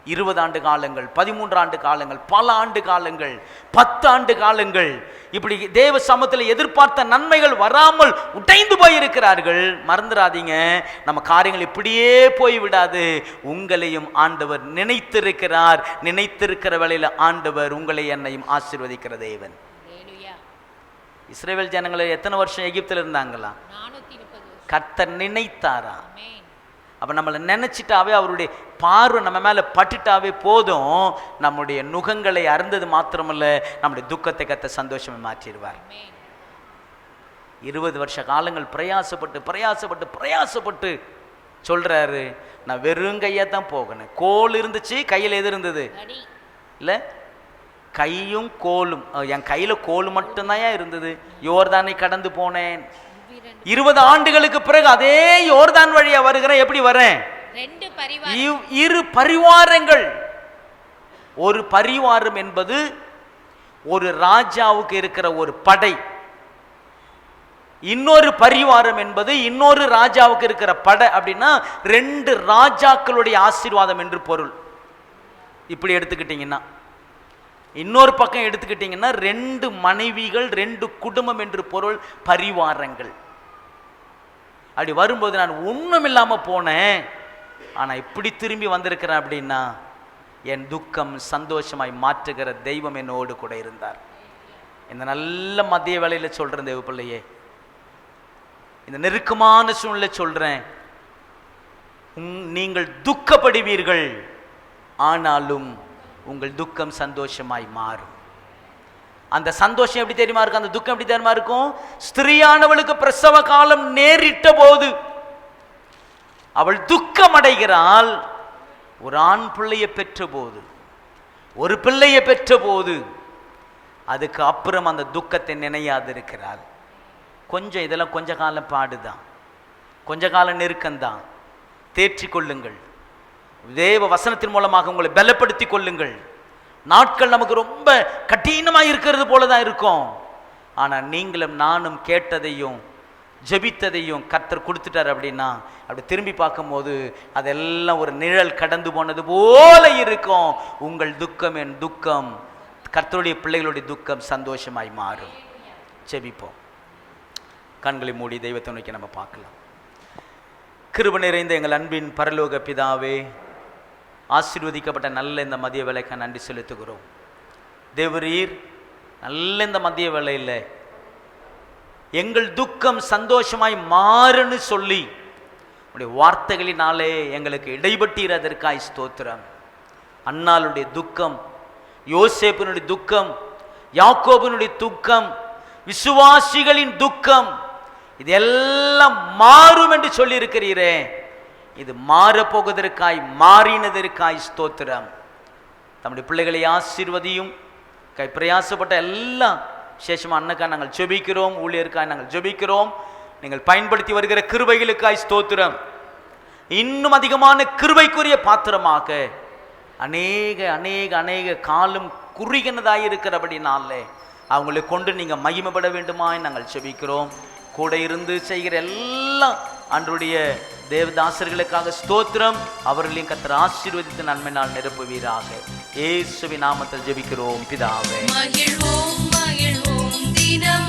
Speaker 1: 20 ஆண்டு காலங்கள், 13 ஆண்டு காலங்கள், பல ஆண்டு காலங்கள், 10 ஆண்டு காலங்கள், இப்படி தேவ சமூகத்தில் எதிர்பார்த்த நன்மைகள் வராமல் உடைந்து போயிருக்கிறார்கள். மறந்துடாதீங்க, நம்ம காரியங்கள் இப்படியே போய்விடாது. உங்களையும் ஆண்டவர் நினைத்திருக்கிறார். நினைத்திருக்கிற வேளையில் ஆண்டவர் உங்களை என்னையும் ஆசீர்வதிக்கிற தேவன். இஸ்ரவேல் ஜனங்களை எத்தனை வருஷம் எகிப்தில் இருந்தாங்களா? கர்த்தர் நினைத்தாரா? அப்போ நம்மளை நினச்சிட்டாவே, அவருடைய பார்வை நம்ம மேலே பட்டுட்டாவே போதும், நம்முடைய நுகங்களை அருந்தது மாத்திரமல்ல, நம்முடைய துக்கத்தை கர்த்தர் சந்தோஷமே மாற்றிடுவார். 20 வருஷ காலங்கள் பிரயாசப்பட்டு சொல்றாரு, நான் வெறும் கையா தான் போகணும். கோல் இருந்துச்சு, கையில் எது இருந்தது? இல்லை, கையும் கோலும். என் கையில் கோல் மட்டும்தான் இருந்தது. யோர்தானை கடந்து போனேன். 20 ஆண்டுகளுக்கு பிறகு அதே யோர்தான் வழியா வருகிறேன். எப்படி வரேன்? இரு பரிவாரங்கள். ஒரு பரிவாரம் என்பது ஒரு ராஜாவுக்கு இருக்கிற ஒரு படை. இன்னொரு பரிவாரம் என்பது இன்னொரு ராஜாவுக்கு இருக்கிற படை. அப்படின்னா 2 ராஜாக்களுடைய ஆசீர்வாதம் என்று பொருள். இப்படி எடுத்துக்கிட்டீங்கன்னா, இன்னொரு பக்கம் எடுத்துக்கிட்டீங்கன்னா 2 மனைவிகள், 2 குடும்பம் என்று பொருள், பரிவாரங்கள். அப்படி வரும்போது நான் ஒன்றும் இல்லாமல் போனேன், ஆனால் இப்படி திரும்பி வந்திருக்கிறேன் அப்படின்னா என் துக்கம் சந்தோஷமாய் மாற்றுகிற தெய்வம் என்னோடு கூட இருந்தார். இந்த நல்ல மதிய வேளையில சொல்றேன் தேவ பிள்ளையே, இந்த நெருக்கமான சூழ்நிலை சொல்றேன், நீங்கள் துக்கப்படுவீர்கள், ஆனாலும் உங்கள் துக்கம் சந்தோஷமாய் மாறும். அந்த சந்தோஷம் எப்படி தெரியுமா இருக்கும்? அந்த துக்கம் எப்படி தெரியுமா இருக்கும்? ஸ்திரீயானவளுக்கு பிரசவ காலம் நேரிட்ட போது அவள் துக்கம் அடைகிறாள். ஒரு ஆண் பிள்ளையை பெற்ற போது, ஒரு பிள்ளையை பெற்ற போது அதுக்கு அப்புறம் அந்த துக்கத்தை நினையாது இருக்கிறாள். கொஞ்சம் இதெல்லாம் கொஞ்ச காலம் பாடுதான், கொஞ்ச கால நெருக்கம்தான். தேற்றி கொள்ளுங்கள், தேவ வசனத்தின் மூலமாக உங்களை பலப்படுத்தி கொள்ளுங்கள். நாட்கள் நமக்கு ரொம்ப கடினமாக இருக்கிறது போல தான் இருக்கும். ஆனால் நீங்களும் நானும் கேட்டதையும் ஜெபித்ததையும் கர்த்தர் கொடுத்துட்டார் அப்படின்னா, அப்படி திரும்பி பார்க்கும்போது அதெல்லாம் ஒரு நிழல் கடந்து போனது போல இருக்கும். உங்கள் துக்கம், என் துக்கம், கர்த்தருடைய பிள்ளைகளுடைய துக்கம் சந்தோஷமாய் மாறும். ஜெபிப்போம். கண்களை மூடி தெய்வத்தை நோக்கி நம்ம பார்க்கலாம். கிருபை நிறைந்த எங்கள் அன்பின் பரலோக பிதாவே, ஆசீர்வதிக்கப்பட்ட நல்ல இந்த மதிய வேளைக்கு நன்றி செலுத்துகிறோம். தேவரீர் நல்ல இந்த மதிய வேளையில் எங்கள் துக்கம் சந்தோஷமாய் மாறுன்னு சொல்லி உடைய வார்த்தைகளினாலே எங்களுக்கு இடைப்பட்டீர், அதற்காய் ஸ்தோத்திரம். அன்னாளுடைய துக்கம், யோசேப்பினுடைய துக்கம், யாக்கோபினுடைய துக்கம், விசுவாசிகளின் துக்கம், இதெல்லாம் மாறும் என்று சொல்லி இருக்கிறீரே, இது மாறப்போவதற்காய், மாறினதற்காய் ஸ்தோத்திரம். தம்முடைய பிள்ளைகளை ஆசீர்வதியும். கை பிரயாசப்பட்ட எல்லாம் விசேஷமாக அண்ணக்காய் நாங்கள் ஜெபிக்கிறோம், ஊழியருக்காய் நாங்கள் ஜெபிக்கிறோம். நீங்கள் பயன்படுத்தி வருகிற கிருபைகளுக்காய் ஸ்தோத்திரம். இன்னும் அதிகமான கிருபைக்குரிய பாத்திரமாக அநேக அநேக அநேக காலம் குறுகினதாய் இருக்கிறபடினாலே அவங்களை கொண்டு நீங்கள் மகிமைப்பட வேண்டுமாய் நாங்கள் ஜெபிக்கிறோம். கூட இருந்து செய்கிற எல்லாம் அன்றைய தேவதாசர்களுக்காக ஸ்தோத்திரம். அவர்களையும் கர்த்தர் ஆசீர்வதித்து நன்மை நாள் நிரப்புவீராக. இயேசுவின் நாமத்தில் ஜெபிக்கிறோம் பிதாவே.
Speaker 4: மகிழ்வோம் மகிழ்வோம் தினம்